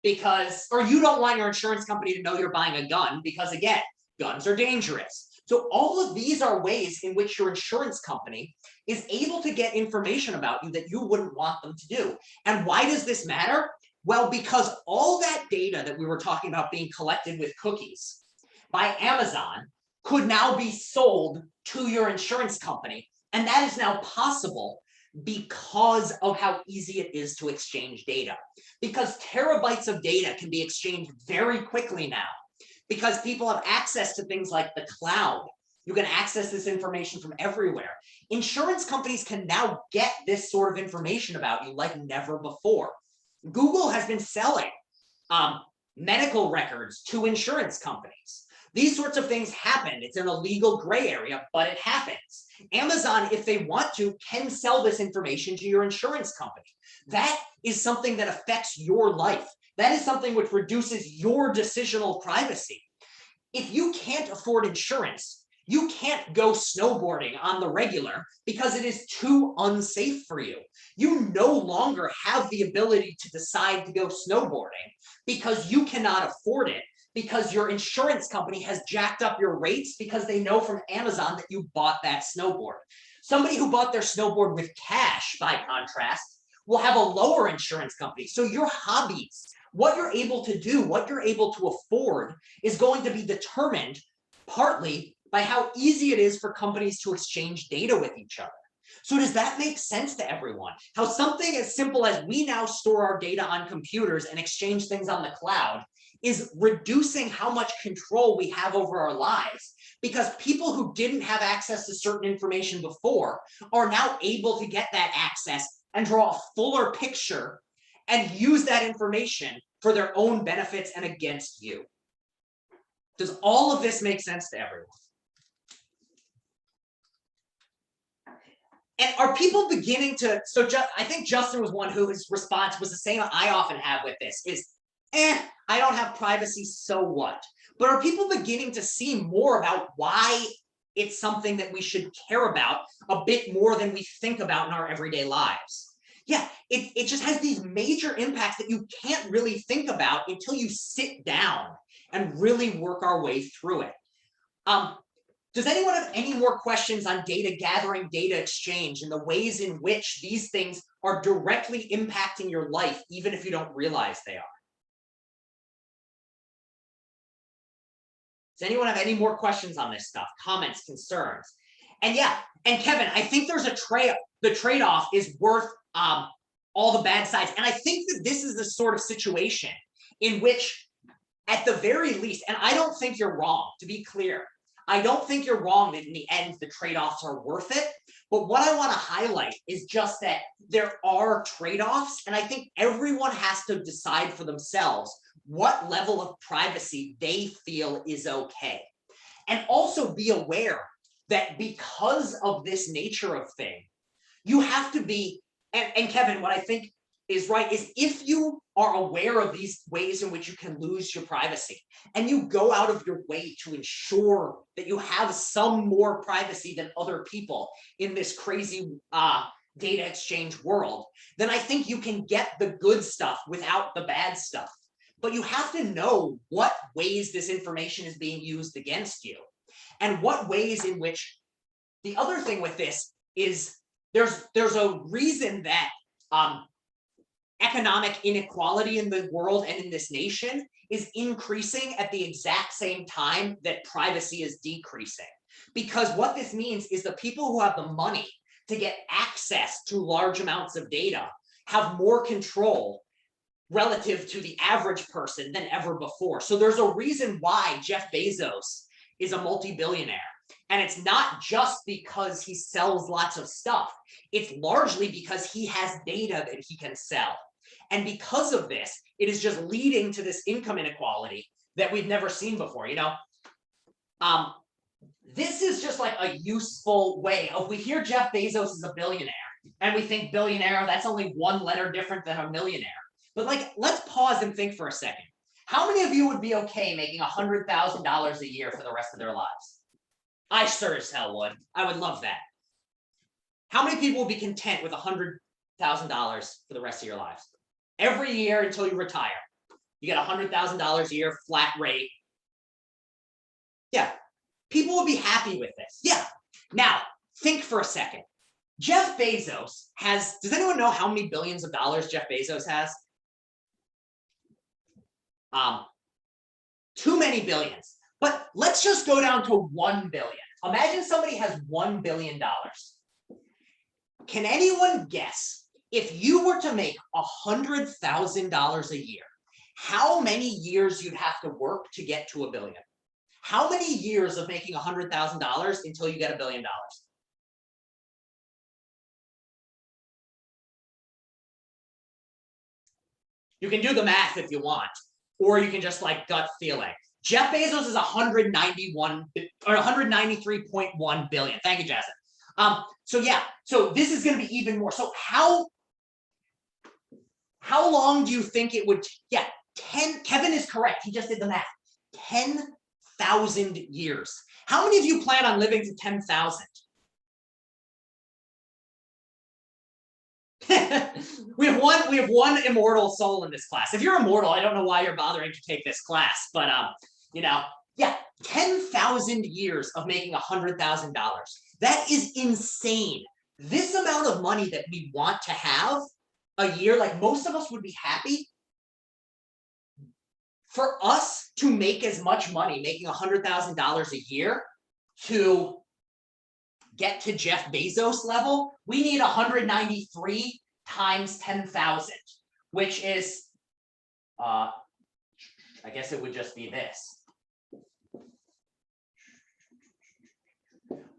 because, or you don't want your insurance company to know you're buying a gun because, again, guns are dangerous. So all of these are ways in which your insurance company is able to get information about you that you wouldn't want them to do. And why does this matter? Well, because all that data that we were talking about being collected with cookies by Amazon could now be sold to your insurance company. And that is now possible because of how easy it is to exchange data. Because terabytes of data can be exchanged very quickly now. Because people have access to things like the cloud. You can access this information from everywhere. Insurance companies can now get this sort of information about you like never before. Google has been selling medical records to insurance companies. These sorts of things happen. It's an illegal gray area, but it happens. Amazon, if they want to, can sell this information to your insurance company. That is something that affects your life. That is something which reduces your decisional privacy. If you can't afford insurance, you can't go snowboarding on the regular because it is too unsafe for you. You no longer have the ability to decide to go snowboarding because you cannot afford it, because your insurance company has jacked up your rates because they know from Amazon that you bought that snowboard. Somebody who bought their snowboard with cash, by contrast, will have a lower insurance company. So your hobbies, what you're able to do, what you're able to afford is going to be determined partly by how easy it is for companies to exchange data with each other. So does that make sense to everyone? How something as simple as we now store our data on computers and exchange things on the cloud is reducing how much control we have over our lives, because people who didn't have access to certain information before are now able to get that access and draw a fuller picture and use that information for their own benefits and against you. Does all of this make sense to everyone? And are people beginning to, I think Justin was one who his response was the same I often have with this is, I don't have privacy, so what? But are people beginning to see more about why it's something that we should care about a bit more than we think about in our everyday lives? Yeah, it just has these major impacts that you can't really think about until you sit down and really work our way through it. Does anyone have any more questions on data gathering, data exchange, and the ways in which these things are directly impacting your life, even if you don't realize they are? Does anyone have any more questions on this stuff? Comments, concerns? And yeah, and Kevin, I think there's a trade. The trade-off is worth all the bad sides. And I think that this is the sort of situation in which, at the very least, and I don't think you're wrong, to be clear, I don't think you're wrong that in the end, the trade-offs are worth it. But what I want to highlight is just that there are trade-offs, and I think everyone has to decide for themselves what level of privacy they feel is okay. And also be aware that because of this nature of thing, you have to be, and Kevin, what I think is right is if you are aware of these ways in which you can lose your privacy and you go out of your way to ensure that you have some more privacy than other people in this crazy data exchange world, then I think you can get the good stuff without the bad stuff. But you have to know what ways this information is being used against you and what ways in which. The other thing with this is there's a reason that economic inequality in the world and in this nation is increasing at the exact same time that privacy is decreasing. Because what this means is the people who have the money to get access to large amounts of data have more control relative to the average person than ever before. So there's a reason why Jeff Bezos is a multi-billionaire. And it's not just because he sells lots of stuff. It's largely because he has data that he can sell. And because of this, it is just leading to this income inequality that we've never seen before, you know? This is just like a useful way of, we hear Jeff Bezos is a billionaire and we think billionaire, that's only one letter different than a millionaire. But like, let's pause and think for a second. How many of you would be okay making $100,000 a year for the rest of their lives? I sure as hell would. I would love that. How many people would be content with $100,000 for the rest of your lives? Every year until you retire, you get $100,000 a year, flat rate. Yeah, people will be happy with this. Yeah. Now, think for a second. Jeff Bezos has, does anyone know how many billions of dollars Jeff Bezos has? Too many billions. But let's just go down to 1 billion. Imagine somebody has $1 billion. Can anyone guess, if you were to make $100,000 a year, how many years you'd have to work to get to $1 billion? How many years of making $100,000 until you get $1 billion? You can do the math if you want, or you can just like gut feeling. Jeff Bezos is 191 or 193.1 billion. Thank you, Jasmine. So yeah, so this is going to be even more. So how long do you think it would? Yeah, 10. Kevin is correct. He just did the math. 10,000 years. How many of you plan on living to 10,000? we have one immortal soul in this class. If you're immortal, I don't know why you're bothering to take this class, but you know, yeah, 10,000 years of making $100,000. That is insane. This amount of money that we want to have a year, like most of us would be happy for us to make as much money, making $100,000 a year, to get to Jeff Bezos level. We need 193 times 10,000, which is, I guess it would just be this.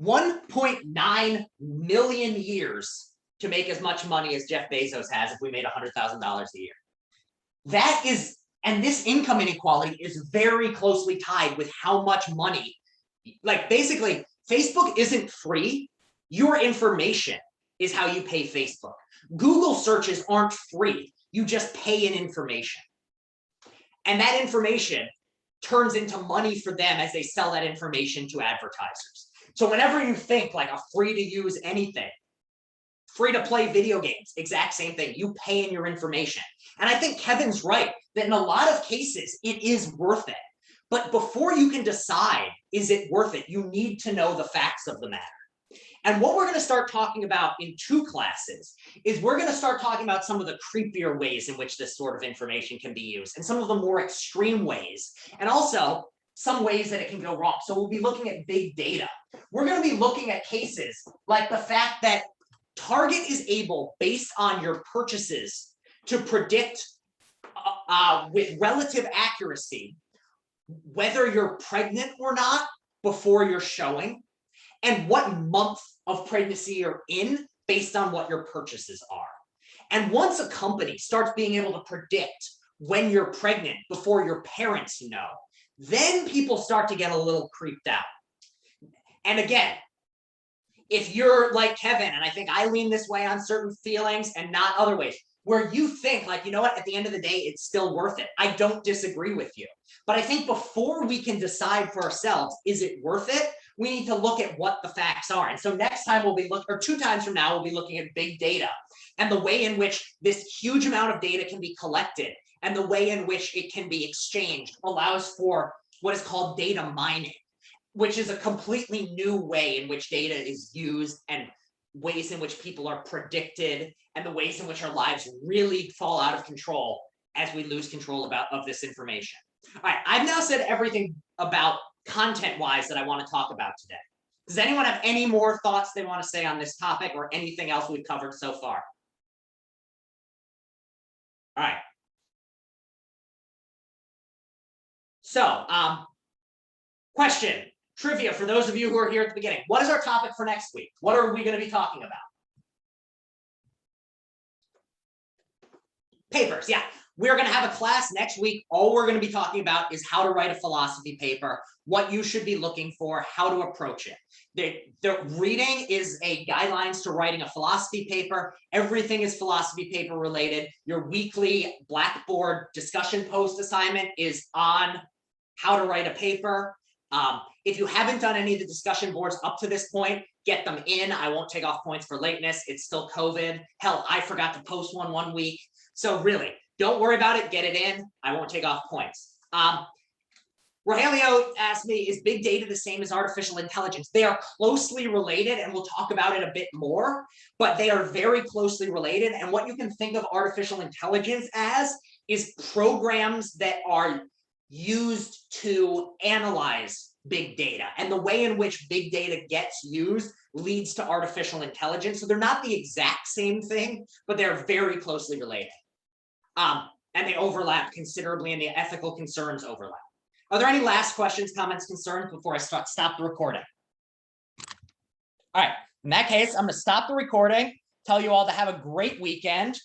1.9 million years to make as much money as Jeff Bezos has if we made $100,000 a year. That is, and this income inequality is very closely tied with how much money, like basically, Facebook isn't free. Your information is how you pay Facebook. Google searches aren't free. You just pay in information. And that information turns into money for them as they sell that information to advertisers. So whenever you think like a free to use anything, free to play video games, exact same thing, you pay in your information. And I think Kevin's right that in a lot of cases, it is worth it. But before you can decide, is it worth it, you need to know the facts of the matter. And what we're going to start talking about in 2 classes is we're going to start talking about some of the creepier ways in which this sort of information can be used and some of the more extreme ways, and also some ways that it can go wrong. So we'll be looking at big data. We're going to be looking at cases like the fact that Target is able, based on your purchases, to predict with relative accuracy whether you're pregnant or not before you're showing, and what month of pregnancy you're in based on what your purchases are. And once a company starts being able to predict when you're pregnant before your parents know, then people start to get a little creeped out. And again, if you're like Kevin, and I think I lean this way on certain feelings and not other ways, where you think like, you know what, at the end of the day, it's still worth it. I don't disagree with you. But I think before we can decide for ourselves, is it worth it? We need to look at what the facts are. And so next time we'll be looking, or 2 times from now, we'll be looking at big data and the way in which this huge amount of data can be collected and the way in which it can be exchanged allows for what is called data mining, which is a completely new way in which data is used and ways in which people are predicted and the ways in which our lives really fall out of control as we lose control of this information. All right, I've now said everything about content-wise that I want to talk about today. Does anyone have any more thoughts they want to say on this topic or anything else we've covered so far? All right. So, question, trivia for those of you who are here at the beginning. What is our topic for next week? What are we going to be talking about? Papers, yeah. We're going to have a class next week. All we're going to be talking about is how to write a philosophy paper, what you should be looking for, how to approach it. The reading is a guidelines to writing a philosophy paper. Everything is philosophy paper related. Your weekly Blackboard discussion post assignment is on how to write a paper. If you haven't done any of the discussion boards up to this point, get them in. I won't take off points for lateness. It's still COVID. Hell, I forgot to post one week. So really, don't worry about it. Get it in. I won't take off points. Rogelio asked me, is big data the same as artificial intelligence? They are closely related, and we'll talk about it a bit more, but they are very closely related. And what you can think of artificial intelligence as is programs that are used to analyze big data, and the way in which big data gets used leads to artificial intelligence. So they're not the exact same thing, but they're very closely related. And they overlap considerably, and the ethical concerns overlap. Are there any last questions, comments, concerns before I stop the recording? All right, in that case, I'm going to stop the recording, tell you all to have a great weekend.